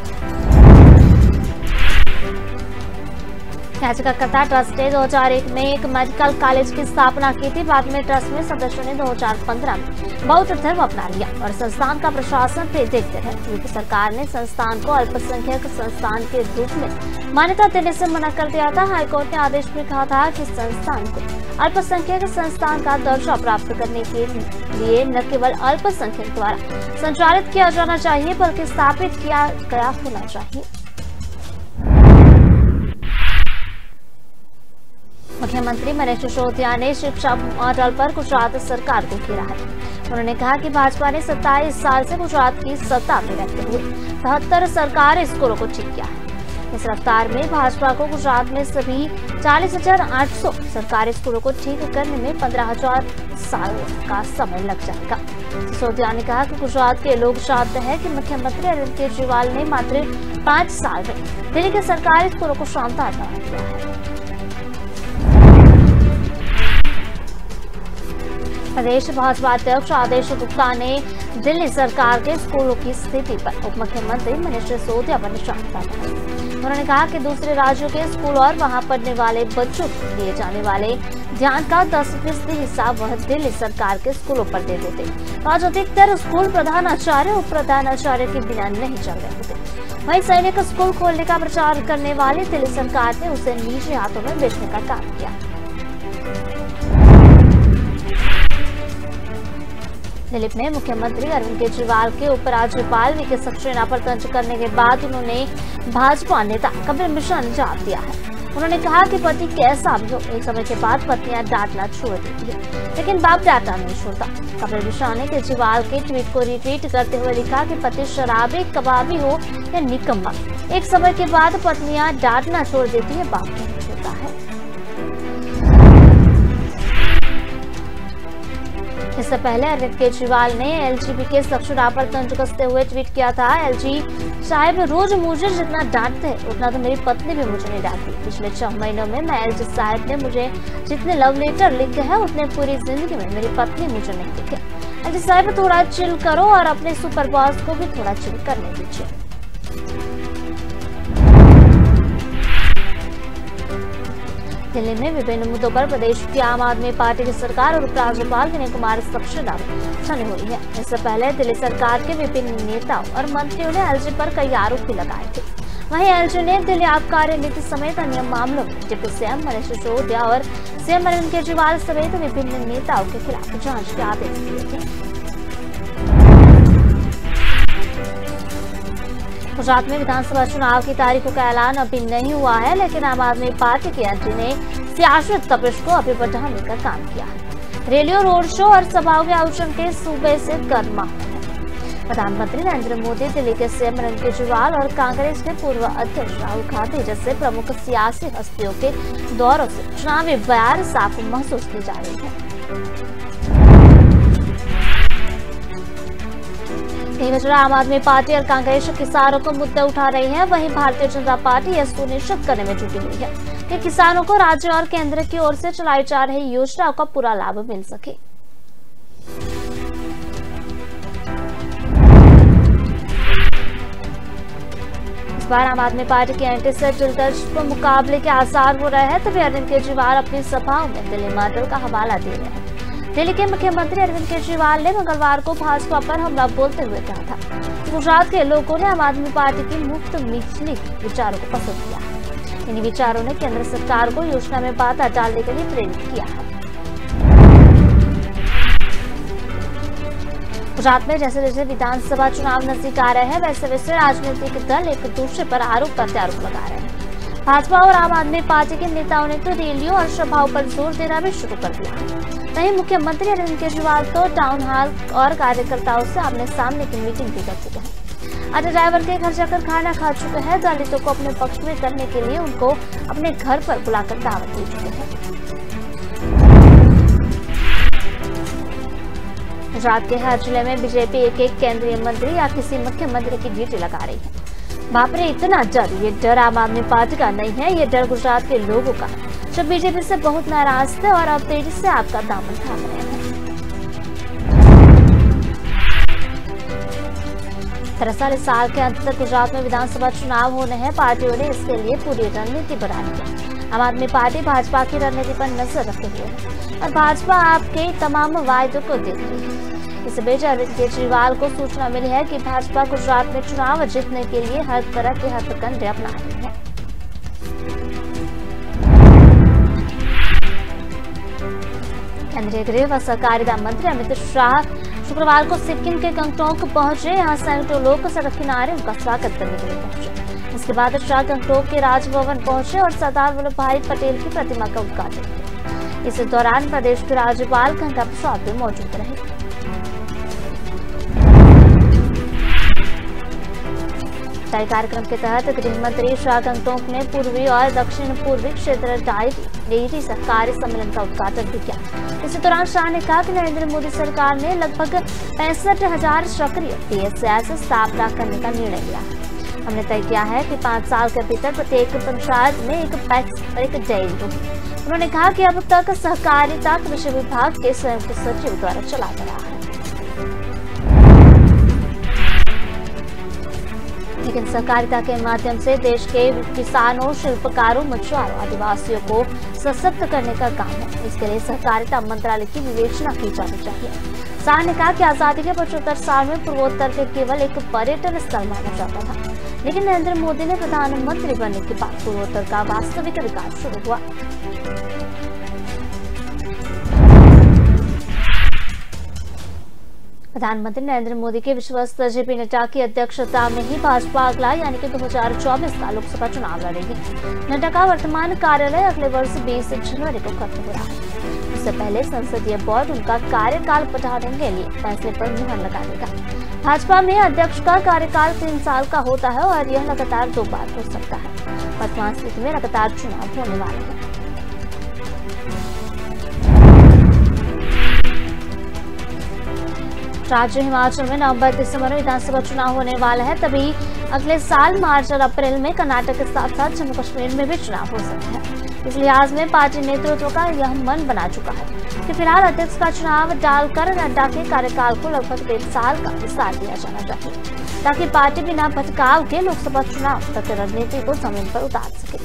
याचिकाकर्ता ट्रस्ट ने 2001 में एक मेडिकल कॉलेज की स्थापना की थी। बाद में ट्रस्ट में सदस्यों ने 2015 में बौद्ध धर्म अपना लिया और संस्थान का प्रशासन पे देखते रहे। यूपी सरकार ने संस्थान को अल्पसंख्यक संस्थान के रूप में मान्यता देने से मना कर दिया था। हाईकोर्ट ने आदेश में कहा था कि संस्थान को अल्पसंख्यक संस्थान का दर्जा प्राप्त करने के लिए न केवल अल्पसंख्यक द्वारा संचालित किया जाना चाहिए बल्कि स्थापित किया गया होना चाहिए। मुख्यमंत्री मनीष सिसोदिया ने शिक्षा मॉडल पर गुजरात सरकार को घेरा है। उन्होंने कहा कि भाजपा ने 27 साल से गुजरात की सत्ता में रहते हुए 73 सरकारी स्कूलों को ठीक किया है। इस रफ्तार में भाजपा को गुजरात में सभी 40,800 सरकारी स्कूलों को ठीक करने में 15,000 साल का समय लग जाएगा। सिसोदिया ने कहा कि गुजरात के लोग चाहते हैं कि मुख्यमंत्री अरविंद केजरीवाल ने मात्र 5 साल में दिल्ली के सरकारी स्कूलों को शानदार बना दिया है। प्रदेश भाजपा अध्यक्ष आदेश गुप्ता ने दिल्ली सरकार के स्कूलों की स्थिति पर उप मुख्यमंत्री मनीष सिसोदिया पर निशाना साधा है। उन्होंने कहा कि दूसरे राज्यों के स्कूल और वहां पढ़ने वाले बच्चों को दिए जाने वाले ध्यान का 10% हिस्सा वह दिल्ली सरकार के स्कूलों पर दे देते। आज अधिकतर स्कूल प्रधानाचार्य उप प्रधानाचार्य के बिना नहीं चल रहे होते। वहीं सैनिक स्कूल खोलने का प्रचार करने वाली दिल्ली सरकार ने उसे निजी हाथों में बेचने का काम किया। दिल्ली में मुख्यमंत्री अरविंद केजरीवाल के उपराज्यपाल वीके सक्सेना पर तंज करने के बाद उन्होंने भाजपा नेता कपिल मिश्रा ने जवाब दिया है। उन्होंने कहा कि पति कैसा भी हो, एक समय के बाद पत्नियां डांटना छोड़ देती है, लेकिन बाप डांटना नहीं छोड़ता। कपिल मिश्रा ने केजरीवाल के ट्वीट को रिट्वीट करते हुए लिखा कि पति शराबी, कबाबी हो या निकम्मा, एक समय के बाद पत्नियां डांटना छोड़ देती है, बाप नहीं छोड़ता है। इससे पहले अरविंद केजरीवाल ने एलजी के सक्सेना पर तंज कसते हुए ट्वीट किया था, एलजी साहब रोज मुझे जितना डांटते हैं उतना तो मेरी पत्नी भी मुझे नहीं डांटती। पिछले 6 महीनों में मैं एलजी साहब ने मुझे जितने लव लेटर लिखे हैं उतने पूरी जिंदगी में मेरी पत्नी मुझे नहीं लिखे। एलजी साहब थोड़ा चिल करो और अपने सुपर बॉस को भी थोड़ा चिल करने दीजिए। दिल्ली में विभिन्न मुद्दों पर प्रदेश की आम आदमी पार्टी की सरकार और उपराज्यपाल विनय कुमार सक्सेना में छानी हो रही है। इससे पहले दिल्ली सरकार के विभिन्न नेताओं और मंत्रियों ने एलजी पर कई आरोप भी लगाए थे। वहीं एलजी ने दिल्ली आबकारी नीति समेत अन्य मामलों में डिप्टी सीएम मनीष सिसोदिया और सीएम अरविंद केजरीवाल समेत विभिन्न नेताओं के खिलाफ जांच के आदेश दिए थे। गुजरात में विधानसभा चुनाव की तारीखों का ऐलान अभी नहीं हुआ है, लेकिन आम आदमी पार्टी की एंट्री ने सियासत तपिश को अभी बढ़ाने का काम किया है। रैलियों, रोड शो और सभाओं के आयोजन के सूबे से गर्मा है। प्रधानमंत्री नरेंद्र मोदी, दिल्ली के सीएम अरविंद केजरीवाल और कांग्रेस के पूर्व अध्यक्ष राहुल गांधी जैसे प्रमुख सियासी हस्तियों के दौरों से चुनावी बयार साफ महसूस की जा रही है। आम आदमी पार्टी और कांग्रेस किसानों को मुद्दे उठा रही है। वहीं भारतीय जनता पार्टी यह सुनिश्चित करने में जुटी हुई है कि किसानों को राज्य और केंद्र की ओर से चलाई जा रही योजनाओं का पूरा लाभ मिल सके। इस बार आम आदमी पार्टी की एंट्री से दिलचस्प मुकाबले के आसार हो रहे हैं। तभी अरविंद केजरीवाल अपनी सभाओं में दिल्ली मॉडल का हवाला दे रहे हैं। दिल्ली के मुख्यमंत्री अरविंद केजरीवाल ने मंगलवार को भाजपा पर हमला बोलते हुए कहा था कि गुजरात के लोगों ने आम आदमी पार्टी की मुफ्त मिचली विचारों को पसंद किया। इन विचारों ने केंद्र सरकार को योजना में बाधा डालने के लिए प्रेरित किया है। गुजरात में जैसे जैसे विधानसभा चुनाव नजदीक आ रहे हैं, वैसे वैसे राजनीतिक दल एक दूसरे पर आरोप प्रत्यारोप लगा रहे हैं। भाजपा और आम आदमी पार्टी के नेताओं ने तो रैलियों और सभाओं पर जोर देना भी शुरू कर दिया। वहीं मुख्यमंत्री अरविंद केजरीवाल तो टाउन हॉल और कार्यकर्ताओं से आमने सामने की मीटिंग भी कर चुके हैं। आज ड्राइवर के घर जाकर खाना खा चुके हैं। दलितों को अपने पक्ष में करने के लिए उनको अपने घर पर बुलाकर दावत दे चुके हैं। गुजरात के हर जिले में बीजेपी एक केंद्रीय मंत्री या किसी मुख्यमंत्री की ड्यूटी लगा रही है। बाप रे, इतना डर! ये डर आम आदमी पार्टी का नहीं है, ये डर गुजरात के लोगों का है, जो बीजेपी से बहुत नाराज थे और अब तेजी से आपका दामन थाम रहे हैं। दरअसल इस साल के अंत तक गुजरात में विधानसभा चुनाव होने हैं। पार्टियों ने इसके लिए पूरी रणनीति बना ली है। आम आदमी पार्टी भाजपा की रणनीति पर नजर रखे हुए है और भाजपा आपके तमाम वायदों को देख रही है। इस बीच अरविंद केजरीवाल को सूचना मिली है कि भाजपा गुजरात में चुनाव जीतने के लिए हर तरह के हथकंडे अपना रही है। केंद्रीय गृह व सहकारिता मंत्री अमित शाह शुक्रवार को सिक्किम के गंगटोक पहुंचे। यहाँ सैकड़ों लोग सड़क किनारे उनका स्वागत करने के लिए पहुंचे। इसके बाद शाह गंगटोक के राजभवन पहुंचे और सरदार वल्लभ भाई पटेल की प्रतिमा का उद्घाटन किया। इस दौरान प्रदेश के राज्यपाल गंगा प्रसाद भी मौजूद रहे। तय कार्यक्रम के तहत गृह मंत्री शाह गंगटोक में पूर्वी और दक्षिण पूर्वी क्षेत्र डेयरी सहकारी सम्मेलन का उद्घाटन भी किया। इसी दौरान शाह ने कहा कि नरेंद्र मोदी सरकार ने लगभग 65,000 सक्रिय PSS स्थापना करने का निर्णय लिया है। हमने तय किया है कि 5 साल के भीतर प्रत्येक पंचायत में एक पैक्स और एक डेयरी होगी। उन्होंने कहा कि अब तक सहकारिता कृषि विभाग के संयुक्त सचिव द्वारा चलाया जा रहा है, लेकिन सहकारिता के माध्यम से देश के किसानों, शिल्पकारों, मछुआरों, आदिवासियों को सशक्त करने का काम है। इसके लिए सहकारिता मंत्रालय की विवेचना की जानी चाहिए। शाह ने कहा कि आजादी के 75 साल में पूर्वोत्तर के केवल एक पर्यटन स्थल माना जाता था, लेकिन नरेंद्र मोदी ने प्रधानमंत्री बनने के बाद पूर्वोत्तर का वास्तविक विकास शुरू हुआ। प्रधानमंत्री नरेंद्र मोदी के विश्वस्त जेपी नड्डा की अध्यक्षता में ही भाजपा अगला यानी कि 2024 का लोकसभा चुनाव लड़ेगी। नड्डा का वर्तमान कार्यालय अगले वर्ष 20 जनवरी को खत्म हो रहा है। इससे पहले संसदीय बोर्ड उनका कार्यकाल बढ़ाने के लिए फैसले पर मुहर लगा देगा। भाजपा में अध्यक्ष का कार्यकाल 3 साल का होता है और यह लगातार 2 बार हो सकता है। वर्तमान स्थिति में लगातार चुनाव होने वाले हैं। राज्य हिमाचल में नवंबर-दिसंबर में विधानसभा चुनाव होने वाला है। तभी अगले साल मार्च और अप्रैल में कर्नाटक के साथ साथ जम्मू कश्मीर में भी चुनाव हो सकते हैं। इस लिहाज में पार्टी नेतृत्व का यह मन बना चुका है कि फिलहाल अध्यक्ष का चुनाव डालकर नड्डा के कार्यकाल को लगभग 1.5 साल का विस्तार दिया जाना चाहिए, ताकि पार्टी बिना भटकाव के लोकसभा चुनाव तक रणनीति को जमीन पर उतार सके।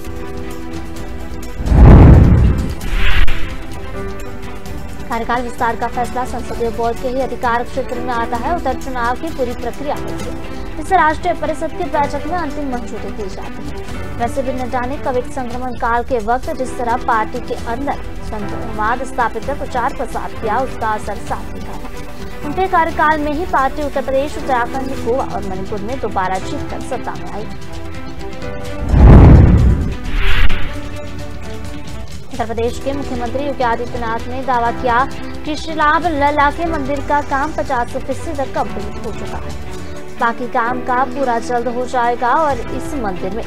कार्यकाल विस्तार का फैसला संसदीय बोर्ड के ही अधिकार क्षेत्र में आता है। उधर चुनाव की पूरी प्रक्रिया होती है, इससे राष्ट्रीय परिषद की बैठक में अंतिम मंजूरी दी जाती है। वैसे भी न जाने कोविड संक्रमण काल के वक्त जिस तरह पार्टी के अंदर संवाद स्थापित कर प्रचार प्रसार किया, उसका असर साफ दिखा है। उनके कार्यकाल में ही पार्टी उत्तर प्रदेश, उत्तराखंड, गोवा और मणिपुर में दोबारा जीतकर सत्ता में आई। उत्तर प्रदेश के मुख्यमंत्री योगी आदित्यनाथ ने दावा किया कि श्री राम लला के मंदिर का काम 50% तक कंप्लीट हो चुका है। बाकी काम का पूरा जल्द हो जाएगा और इस मंदिर में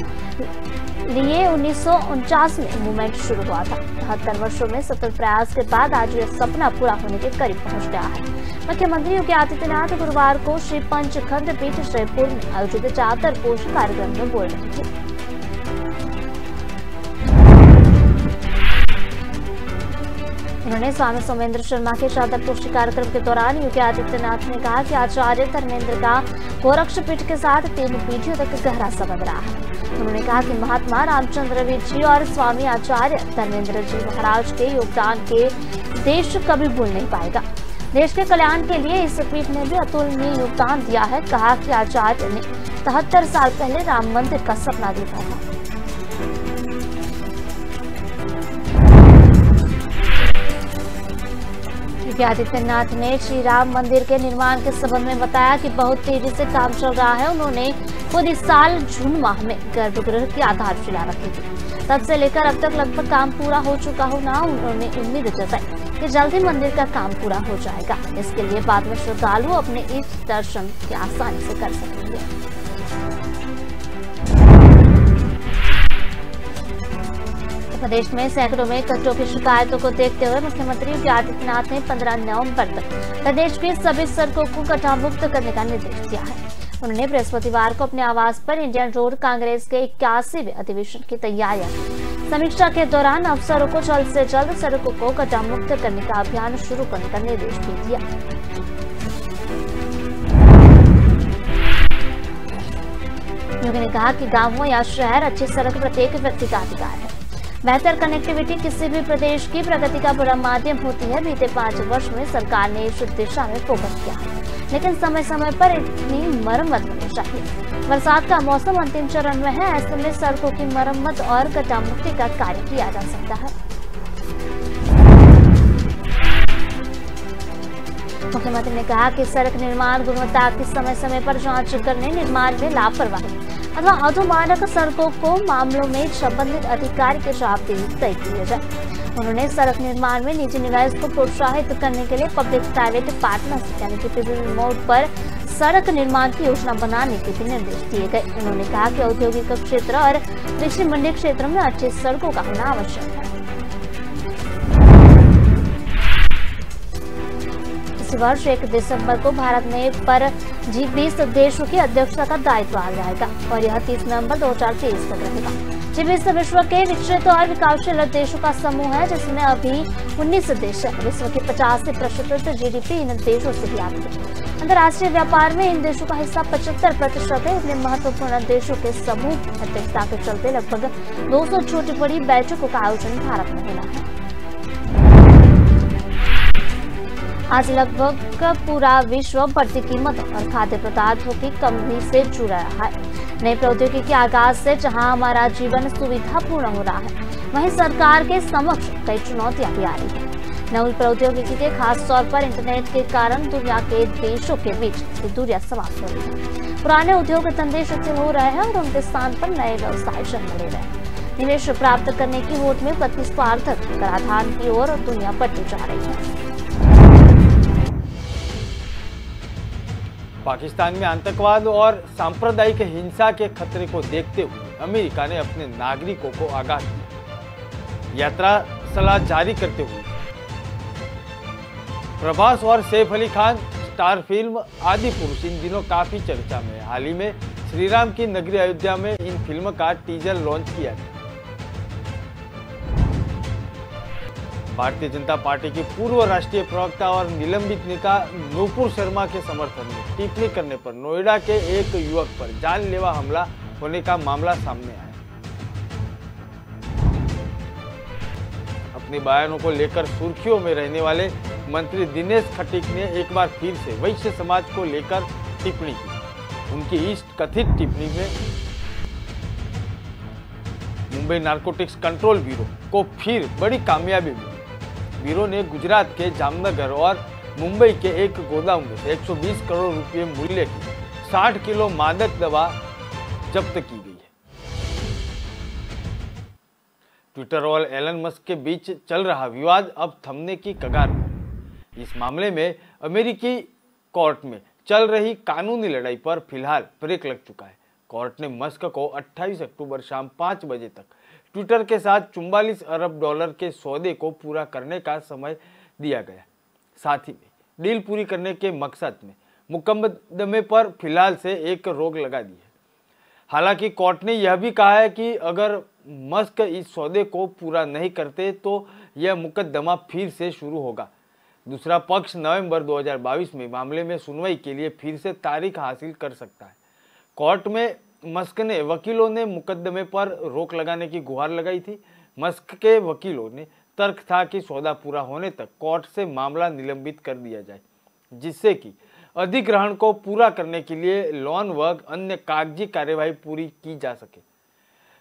लिए 1949 में मूवमेंट शुरू हुआ था। 73 वर्षों में सतत प्रयास के बाद आज यह सपना पूरा होने के करीब पहुंच गया है। मुख्यमंत्री योगी आदित्यनाथ गुरुवार को श्री पंचखंड पीठ जयपुर में आयोजित चादर पोष कार्यक्रम में बोल रहे थे। उन्होंने स्वामी सोमेंद्र शर्मा के चादर पोष कार्यक्रम के दौरान योगी आदित्यनाथ ने कहा कि आचार्य धर्मेंद्र का गोरक्ष पीठ के साथ 3 पीढ़ियों तक गहरा संबंध रहा है। उन्होंने कहा कि महात्मा रामचंद्रवीर जी और स्वामी आचार्य धर्मेंद्र जी महाराज के योगदान के देश कभी भूल नहीं पाएगा। देश के कल्याण के लिए इस पीठ ने भी अतुलनीय योगदान दिया है। कहा कि आचार्य ने 73 साल पहले राम मंदिर का सपना देखा था। योगी आदित्यनाथ ने श्री राम मंदिर के निर्माण के संबंध में बताया कि बहुत तेजी से काम चल रहा है। उन्होंने खुद इस साल जून माह में गर्भगृह की आधारशिला रखी थी। तब से लेकर अब तक लगभग काम पूरा हो चुका होना उन्होंने उम्मीद जताई कि जल्दी मंदिर का काम पूरा हो जाएगा। इसके लिए बाद में श्रद्धालु अपने इष्ट दर्शन की आसानी से कर सकेंगे। प्रदेश में सैकड़ों में कचरों की शिकायतों को देखते हुए मुख्यमंत्री योगी आदित्यनाथ ने 15 नवंबर तक प्रदेश की सभी सड़कों को कचरा मुक्त करने का निर्देश दिया है। उन्होंने बृहस्पतिवार को अपने आवास पर इंडियन रोड कांग्रेस के 81वें अधिवेशन की तैयारियां की। समीक्षा के दौरान अफसरों को जल्द से जल्द सड़कों को कचरा मुक्त करने का अभियान शुरू करने का निर्देश भी दिया। योगी ने कहा कि गांवों या शहर अच्छी सड़क प्रत्येक व्यक्ति का अधिकार है। बेहतर कनेक्टिविटी किसी भी प्रदेश की प्रगति का बड़ा माध्यम होती है। बीते 5 वर्ष में सरकार ने इस दिशा में फोकस किया है, लेकिन समय समय पर इतनी मरम्मत होनी चाहिए। बरसात का मौसम अंतिम चरण में है, ऐसे में सड़कों की मरम्मत और कचरा मुक्ति का कार्य किया जा सकता है। मुख्यमंत्री ने कहा कि सड़क निर्माण गुणवत्ता की समय समय पर जांच करने, निर्माण में लापरवाही अथवा अधोमानक सड़कों को मामलों में संबंधित अधिकारी के जवाबदेही तय किए जाए। उन्होंने सड़क निर्माण में निजी निवेश को प्रोत्साहित करने के लिए पब्लिक प्राइवेट पार्टनरशिप यानी कि पीपीपी मोड पर सड़क निर्माण की योजना बनाने के भी निर्देश दिए गए। उन्होंने कहा कि औद्योगिक क्षेत्र और कृषि मंडी क्षेत्र में अच्छी सड़कों का होना आवश्यक है। इस वर्ष 1 दिसंबर को भारत में पर G20 देशों की अध्यक्षता का दायित्व आ जाएगा और यह 30 नवंबर 2023 तक रहेगा। G20 विश्व के विकसित और विकासशील देशों का समूह है, जिसमें अभी 19 देश है। विश्व की 50% GDP इन देशों से भी आती है। अंतर्राष्ट्रीय व्यापार में इन देशों का हिस्सा 75% है। इतने महत्वपूर्ण देशों के समूह की अध्यक्षता के चलते लगभग 200 छोटी बड़ी बैठकों का आयोजन भारत में होना है। आज लगभग पूरा विश्व बढ़ती कीमतों और खाद्य पदार्थों की कमी से जूझ रहा है। नई प्रौद्योगिकी के आगाज से जहां हमारा जीवन सुविधापूर्ण हो रहा है, वहीं सरकार के समक्ष कई चुनौतियां भी आ रही है। नई प्रौद्योगिकी के खास तौर पर इंटरनेट के कारण दुनिया के देशों के बीच की दूरियां समाप्त हो रही है। पुराने उद्योग धंधे शिथिल हो रहे हैं और उनके स्थान पर नए व्यवसाय जन्म ले रहे हैं। निवेश प्राप्त करने की होड़ में प्रतिस्पर्धक कराधान की ओर दुनिया बढ़ती जा रही है। पाकिस्तान में आतंकवाद और सांप्रदायिक हिंसा के खतरे को देखते हुए अमेरिका ने अपने नागरिकों को आगाह किया। यात्रा सलाह जारी करते हुए प्रभास और सैफ अली खान स्टार फिल्म आदि पुरुष इन दिनों काफी चर्चा में है। हाल ही में श्री राम की नगरी अयोध्या में इन फिल्म का टीजर लॉन्च किया गया। भारतीय जनता पार्टी की पूर्व राष्ट्रीय प्रवक्ता और निलंबित नेता नूपुर शर्मा के समर्थन में टिप्पणी करने पर नोएडा के एक युवक पर जानलेवा हमला होने का मामला सामने आया। अपने बयानों को लेकर सुर्खियों में रहने वाले मंत्री दिनेश खटीक ने एक बार फिर से वैश्य समाज को लेकर टिप्पणी की। उनकी इस कथित टिप्पणी में मुंबई नारकोटिक्स कंट्रोल ब्यूरो को फिर बड़ी कामयाबी मिली। ब्यूरो ने गुजरात के जामनगर और मुंबई के एक गोदाम से 120 करोड़ रुपए मूल्य की 60 किलो मादक दवा जब्त की गई है। ट्विटर और एलन मस्क के बीच चल रहा विवाद अब थमने की कगार पर। इस मामले में अमेरिकी कोर्ट में चल रही कानूनी लड़ाई पर फिलहाल ब्रेक लग चुका है। कोर्ट ने मस्क को 28 अक्टूबर शाम 5 बजे तक ट्विटर के साथ 44 अरब डॉलर के सौदे को पूरा करने का समय दिया गया। साथ ही डील पूरी करने के मकसद में मुकदमे पर फिलहाल से एक रोक लगा दी है। हालांकि कोर्ट ने यह भी कहा है कि अगर मस्क इस सौदे को पूरा नहीं करते तो यह मुकदमा फिर से शुरू होगा। दूसरा पक्ष नवंबर 2022 में मामले में सुनवाई के लिए फिर से तारीख हासिल कर सकता है। कोर्ट में मस्क ने वकीलों ने मुकदमे पर रोक लगाने की गुहार लगाई थी। मस्क के वकीलों ने तर्क था कि सौदा पूरा होने तक कोर्ट से मामला निलंबित कर दिया जाए, जिससे कि अधिग्रहण को पूरा करने के लिए लोन व अन्य कागजी कार्यवाही पूरी की जा सके।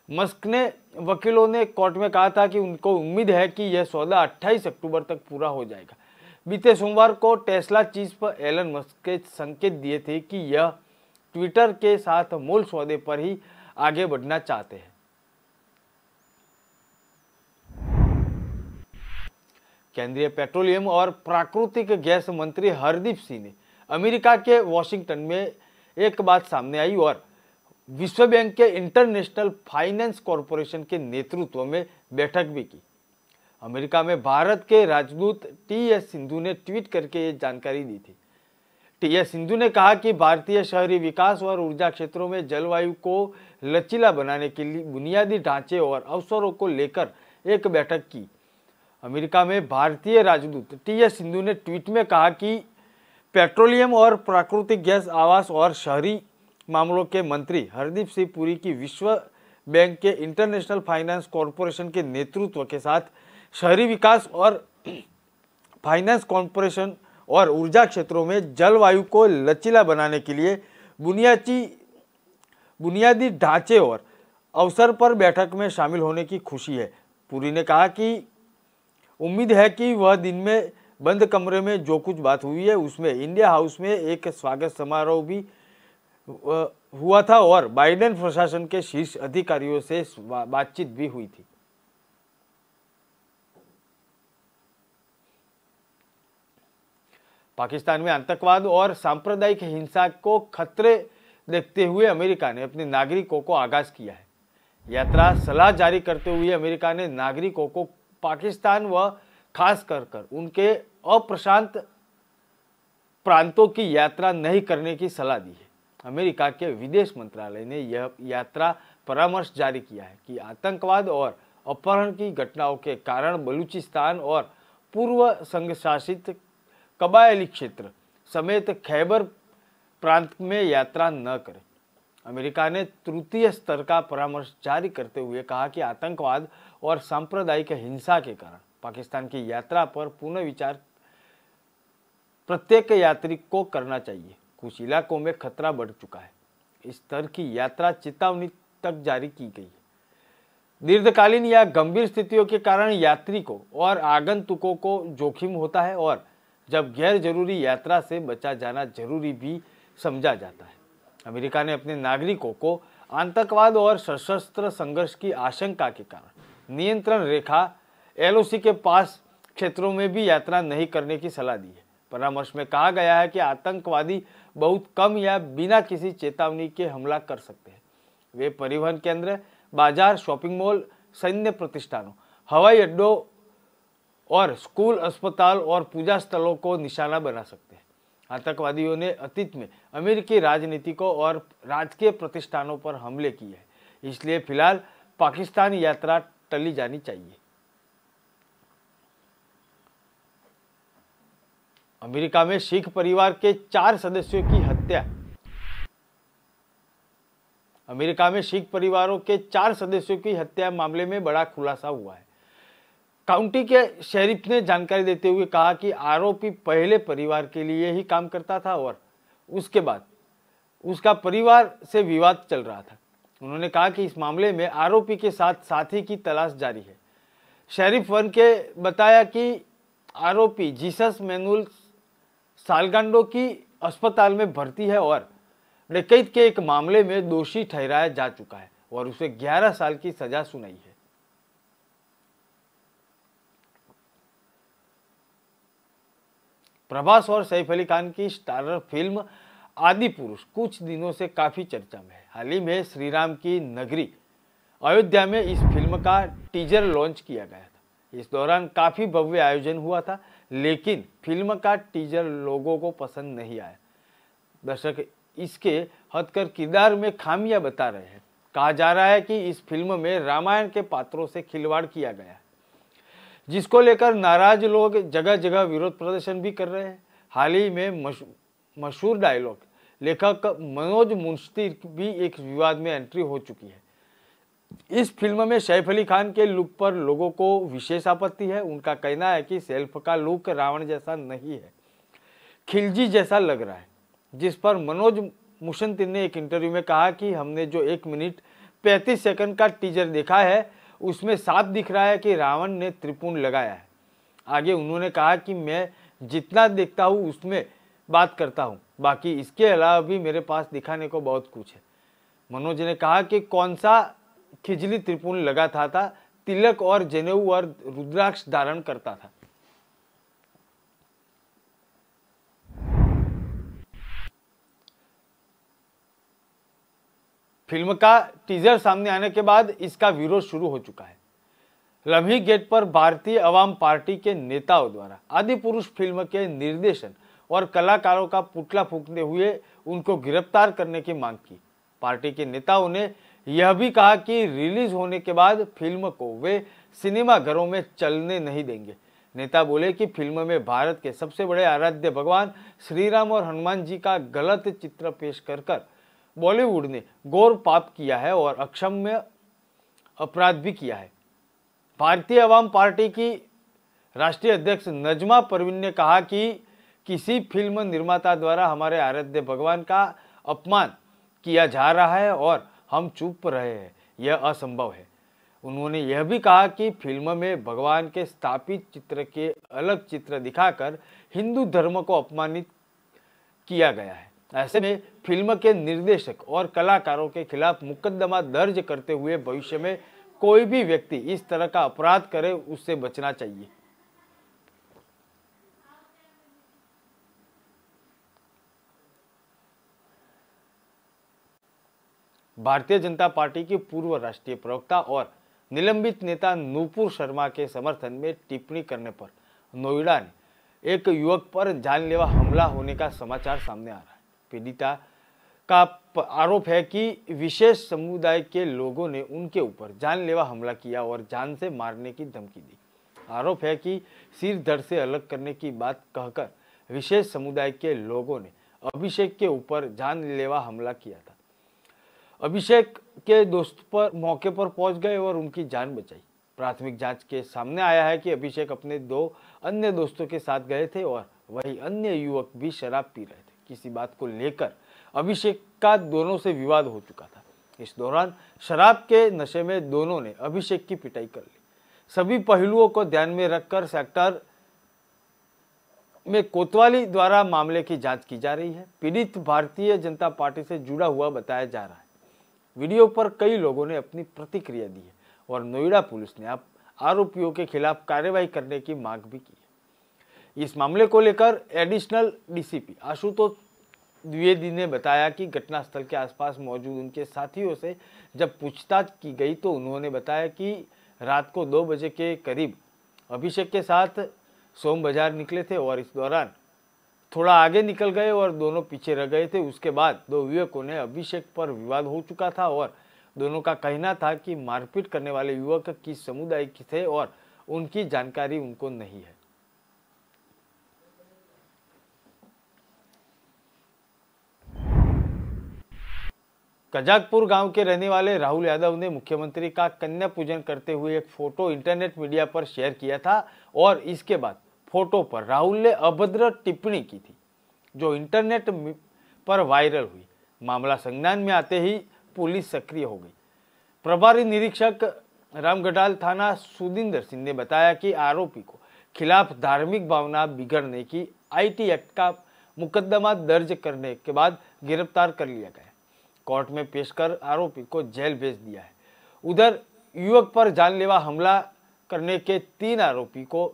मस्क ने वकीलों ने कोर्ट में कहा था कि उनको उम्मीद है कि यह सौदा 28 अक्टूबर तक पूरा हो जाएगा। बीते सोमवार को टेस्ला चीफ पर एलन मस्क के संकेत दिए थे कि यह ट्विटर के साथ मूल सौदे पर ही आगे बढ़ना चाहते हैं। केंद्रीय पेट्रोलियम और प्राकृतिक गैस मंत्री हरदीप सिंह ने अमेरिका के वॉशिंगटन में एक बात सामने आई और विश्व बैंक के इंटरनेशनल फाइनेंस कॉरपोरेशन के नेतृत्व में बैठक भी की। अमेरिका में भारत के राजदूत टी.एस. सिंधु ने ट्वीट करके ये जानकारी दी थी। टी.एस. सिंधु ने कहा कि भारतीय शहरी विकास और ऊर्जा क्षेत्रों में जलवायु को लचीला बनाने के लिए बुनियादी ढांचे और अवसरों को लेकर एक बैठक की। अमेरिका में भारतीय राजदूत टी.एस. सिंधु ने ट्वीट में कहा कि पेट्रोलियम और प्राकृतिक गैस, आवास और शहरी मामलों के मंत्री हरदीप सिंह पुरी की विश्व बैंक के इंटरनेशनल फाइनेंस कॉरपोरेशन के नेतृत्व के साथ शहरी विकास और फाइनेंस कॉरपोरेशन और ऊर्जा क्षेत्रों में जलवायु को लचीला बनाने के लिए बुनियादी ढांचे और अवसर पर बैठक में शामिल होने की खुशी है। पुरी ने कहा कि उम्मीद है कि वह दिन में बंद कमरे में जो कुछ बात हुई है उसमें इंडिया हाउस में एक स्वागत समारोह भी हुआ था और बाइडेन प्रशासन के शीर्ष अधिकारियों से बातचीत भी हुई थी। पाकिस्तान में आतंकवाद और सांप्रदायिक हिंसा को खतरे देखते हुए अमेरिका ने अपने नागरिकों को आगाज किया है। यात्रा सलाह जारी करते हुए अमेरिका ने नागरिकों को पाकिस्तान व खास कर उनके अप्रशांत प्रांतों की यात्रा नहीं करने की सलाह दी है। अमेरिका के विदेश मंत्रालय ने यह यात्रा परामर्श जारी किया है कि आतंकवाद और अपहरण की घटनाओं के कारण बलूचिस्तान और पूर्व संघ शासित कबायली क्षेत्र समेत खैबर प्रांत में यात्रा न करें। अमेरिका ने तृतीय स्तर का परामर्श जारी करते हुए कहा कि आतंकवाद और सांप्रदायिक हिंसा के कारण पाकिस्तान की यात्रा पर पुनः विचार प्रत्येक यात्री को करना चाहिए। कुछ इलाकों में खतरा बढ़ चुका है। इस स्तर की यात्रा चेतावनी तक जारी की गई है। दीर्घकालीन या गंभीर स्थितियों के कारण यात्री को और आगंतुकों को जोखिम होता है और जब गैर जरूरी यात्रा से बचा जाना जरूरी भी समझा जाता है। अमेरिका ने अपने नागरिकों को आतंकवाद और सशस्त्र संघर्ष की आशंका के कारण नियंत्रण रेखा LOC के पास क्षेत्रों में भी यात्रा नहीं करने की सलाह दी है। परामर्श में कहा गया है कि आतंकवादी बहुत कम या बिना किसी चेतावनी के हमला कर सकते हैं। वे परिवहन केंद्र, बाजार, शॉपिंग मॉल, सैन्य प्रतिष्ठानों, हवाई अड्डों और स्कूल, अस्पताल और पूजा स्थलों को निशाना बना सकते हैं। आतंकवादियों ने अतीत में अमेरिकी राजनीतिकों और राजकीय प्रतिष्ठानों पर हमले किए हैं, इसलिए फिलहाल पाकिस्तान यात्रा टली जानी चाहिए। अमेरिका में सिख परिवार के 4 सदस्यों की हत्या। अमेरिका में सिख परिवारों के 4 सदस्यों की हत्या मामले में बड़ा खुलासा हुआ है। काउंटी के शेरिफ ने जानकारी देते हुए कहा कि आरोपी पहले परिवार के लिए ही काम करता था और उसके बाद उसका परिवार से विवाद चल रहा था। उन्होंने कहा कि इस मामले में आरोपी के साथ साथी की तलाश जारी है। शेरिफ वन के बताया कि आरोपी जीसस मैनुअल सालगांडो की अस्पताल में भर्ती है और डकैत के एक मामले में दोषी ठहराया जा चुका है और उसे 11 साल की सजा सुनाई है। प्रभास और सैफ अली खान की स्टारर फिल्म आदि पुरुष कुछ दिनों से काफी चर्चा में है। हाल ही में श्री राम की नगरी अयोध्या में इस फिल्म का टीजर लॉन्च किया गया था। इस दौरान काफी भव्य आयोजन हुआ था, लेकिन फिल्म का टीजर लोगों को पसंद नहीं आया। दर्शक इसके हटकर किरदार में खामियां बता रहे हैं। कहा जा रहा है कि इस फिल्म में रामायण के पात्रों से खिलवाड़ किया गया है, जिसको लेकर नाराज लोग जगह जगह विरोध प्रदर्शन भी कर रहे हैं। हाल ही में मशहूर डायलॉग लेखक मनोज मुंशी भी एक विवाद में एंट्री हो चुकी है। इस फिल्म में सैफ अली खान के लुक पर लोगों को विशेष आपत्ति है। उनका कहना है कि सैफ का लुक रावण जैसा नहीं है, खिलजी जैसा लग रहा है। जिस पर मनोज मुंशी ने एक इंटरव्यू में कहा कि हमने जो 1 मिनट 35 सेकंड का टीजर देखा है उसमें साफ दिख रहा है कि रावण ने त्रिपुंड लगाया है। आगे उन्होंने कहा कि मैं जितना देखता हूँ उसमें बात करता हूँ, बाकी इसके अलावा भी मेरे पास दिखाने को बहुत कुछ है। मनोज ने कहा कि कौन सा खिजली त्रिपुंड लगा था, तिलक और जनेऊ और रुद्राक्ष धारण करता था। फिल्म का टीजर सामने आने के बाद इसका विरोध शुरू हो चुका है। लम्ही गेट पर भारतीय अवाम पार्टी के नेताओं द्वारा आदि पुरुष फिल्म के निर्देशन और कलाकारों का पुतला फूंकते हुए उनको गिरफ्तार करने की मांग की। पार्टी के नेताओं ने यह भी कहा कि रिलीज होने के बाद फिल्म को वे सिनेमाघरों में चलने नहीं देंगे। नेता बोले कि फिल्म में भारत के सबसे बड़े आराध्य भगवान श्री राम और हनुमान जी का गलत चित्र पेश कर बॉलीवुड ने घोर पाप किया है और अक्षम्य अपराध भी किया है। भारतीय अवाम पार्टी की राष्ट्रीय अध्यक्ष नजमा परवीन ने कहा कि किसी फिल्म निर्माता द्वारा हमारे आराध्य भगवान का अपमान किया जा रहा है और हम चुप रहे हैं, यह असंभव है। उन्होंने यह भी कहा कि फिल्म में भगवान के स्थापित चित्र के अलग चित्र दिखाकर हिंदू धर्म को अपमानित किया गया है। ऐसे में फिल्म के निर्देशक और कलाकारों के खिलाफ मुकदमा दर्ज करते हुए भविष्य में कोई भी व्यक्ति इस तरह का अपराध करे उससे बचना चाहिए। भारतीय जनता पार्टी की पूर्व राष्ट्रीय प्रवक्ता और निलंबित नेता नूपुर शर्मा के समर्थन में टिप्पणी करने पर नोएडा ने एक युवक पर जानलेवा हमला होने का समाचार सामने आ रहा है। पीड़िता का आरोप है कि विशेष समुदाय के लोगों ने उनके ऊपर जानलेवा हमला किया और जान से मारने की धमकी दी। आरोप है कि सिर धड़ से अलग करने की बात कहकर विशेष समुदाय के लोगों ने अभिषेक के ऊपर जानलेवा हमला किया था। अभिषेक के दोस्त पर मौके पर पहुंच गए और उनकी जान बचाई। प्राथमिक जांच के सामने आया है कि अभिषेक अपने 2 अन्य दोस्तों के साथ गए थे और वही अन्य युवक भी शराब पी रहे थे। किसी बात को लेकर अभिषेक का दोनों से विवाद हो चुका था। इस दौरान शराब के नशे में दोनों ने अभिषेक की पिटाई कर ली। सभी पहलुओं को ध्यान में रखकर सेक्टर में कोतवाली द्वारा मामले की जांच की जा रही है। पीड़ित भारतीय जनता पार्टी से जुड़ा हुआ बताया जा रहा है। वीडियो पर कई लोगों ने अपनी प्रतिक्रिया दी है और नोएडा पुलिस ने अब आरोपियों के खिलाफ कार्रवाई करने की मांग भी की है। इस मामले को लेकर एडिशनल डीसीपी आशुतोष द्विवेदी ने बताया कि घटनास्थल के आसपास मौजूद उनके साथियों से जब पूछताछ की गई तो उन्होंने बताया कि रात को 2 बजे के करीब अभिषेक के साथ सोम बाजार निकले थे और इस दौरान थोड़ा आगे निकल गए और दोनों पीछे रह गए थे। उसके बाद 2 युवकों ने अभिषेक पर विवाद हो चुका था और दोनों का कहना था कि मारपीट करने वाले युवक किस समुदाय के थे और उनकी जानकारी उनको नहीं है। कजाकपुर गांव के रहने वाले राहुल यादव ने मुख्यमंत्री का कन्या पूजन करते हुए एक फोटो इंटरनेट मीडिया पर शेयर किया था और इसके बाद फोटो पर राहुल ने अभद्र टिप्पणी की थी, जो इंटरनेट पर वायरल हुई। मामला संज्ञान में आते ही पुलिस सक्रिय हो गई। प्रभारी निरीक्षक रामगढ़ाल थाना सुदिंदर सिंह ने बताया कि आरोपी को खिलाफ धार्मिक भावना बिगड़ने की IT एक्ट का मुकदमा दर्ज करने के बाद गिरफ्तार कर लिया गया। कोर्ट में पेश कर आरोपी को जेल भेज दिया है। उधर युवक पर जानलेवा हमला करने के 3 आरोपी को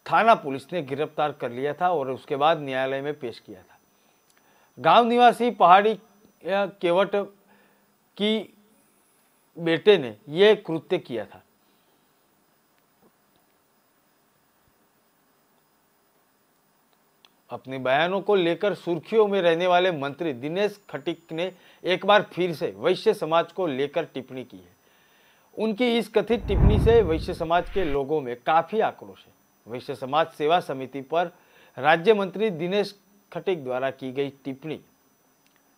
थाना पुलिस ने गिरफ्तार कर लिया था और उसके बाद न्यायालय में पेश किया था। गांव निवासी पहाड़ी केवट की बेटे ने यह कृत्य किया था। अपने बयानों को लेकर सुर्खियों में रहने वाले मंत्री दिनेश खटीक ने एक बार फिर से वैश्य समाज को लेकर टिप्पणी की है। उनकी इस कथित टिप्पणी से वैश्य समाज के लोगों में काफी आक्रोश है। वैश्य समाज सेवा समिति पर राज्य मंत्री दिनेश खटीक द्वारा की गई टिप्पणी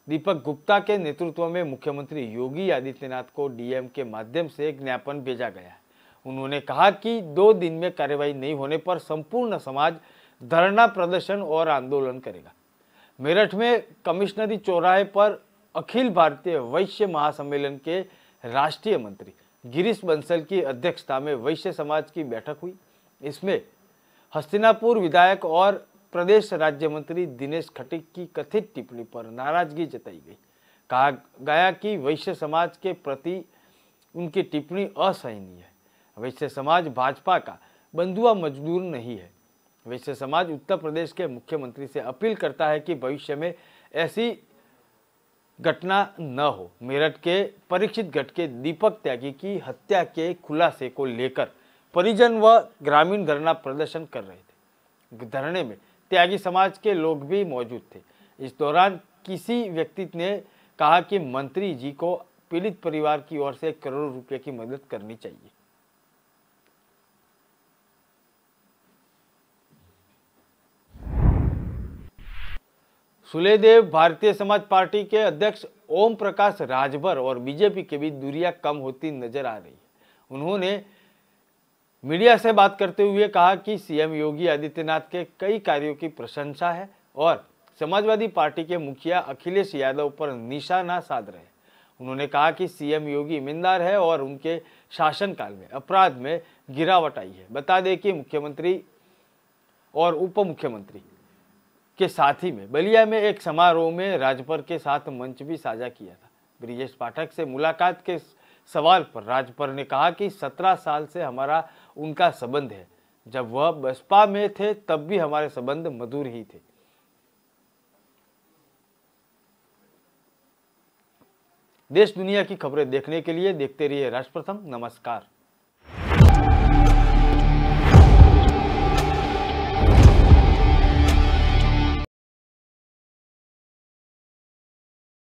दीपक गुप्ता के नेतृत्व में मुख्यमंत्री योगी आदित्यनाथ को DM के माध्यम से ज्ञापन भेजा गया है। उन्होंने कहा कि 2 दिन में कार्रवाई नहीं होने पर संपूर्ण समाज धरना प्रदर्शन और आंदोलन करेगा। मेरठ में कमिश्नरी चौराहे पर अखिल भारतीय वैश्य महासम्मेलन के राष्ट्रीय मंत्री गिरीश बंसल की अध्यक्षता में वैश्य समाज की बैठक हुई। इसमें हस्तिनापुर विधायक और प्रदेश राज्य मंत्री दिनेश खटीक की कथित टिप्पणी पर नाराजगी जताई गई। कहा गया कि वैश्य समाज के प्रति उनकी टिप्पणी असहनीय है। वैश्य समाज भाजपा का बंधुआ मजदूर नहीं है। वैश्य समाज उत्तर प्रदेश के मुख्यमंत्री से अपील करता है कि भविष्य में ऐसी घटना न हो। मेरठ के परीक्षित गढ़ के दीपक त्यागी की हत्या के खुलासे को लेकर परिजन व ग्रामीण धरना प्रदर्शन कर रहे थे। धरने में त्यागी समाज के लोग भी मौजूद थे। इस दौरान किसी व्यक्ति ने कहा कि मंत्री जी को पीड़ित परिवार की ओर से 1 करोड़ रुपए की मदद करनी चाहिए। सुलेदेव भारतीय समाज पार्टी के अध्यक्ष ओम प्रकाश राजभर और बीजेपी के बीच दूरियां कम होती नजर आ रही है। उन्होंने मीडिया से बात करते हुए कहा कि सीएम योगी आदित्यनाथ के कई कार्यों की प्रशंसा है और समाजवादी पार्टी के मुखिया अखिलेश यादव पर निशाना साध रहे हैं। उन्होंने कहा कि सीएम योगी ईमानदार है और उनके शासनकाल में अपराध में गिरावट आई है। बता दें कि मुख्यमंत्री और उप मुख्यमंत्री के साथ ही में बलिया में एक समारोह में राजभर के साथ मंच भी साझा किया था। ब्रिजेश पाठक से मुलाकात के सवाल पर राजभर ने कहा कि 17 साल से हमारा उनका संबंध है। जब वह बसपा में थे तब भी हमारे संबंध मधुर ही थे। देश दुनिया की खबरें देखने के लिए देखते रहिए राष्ट्र प्रथम। नमस्कार।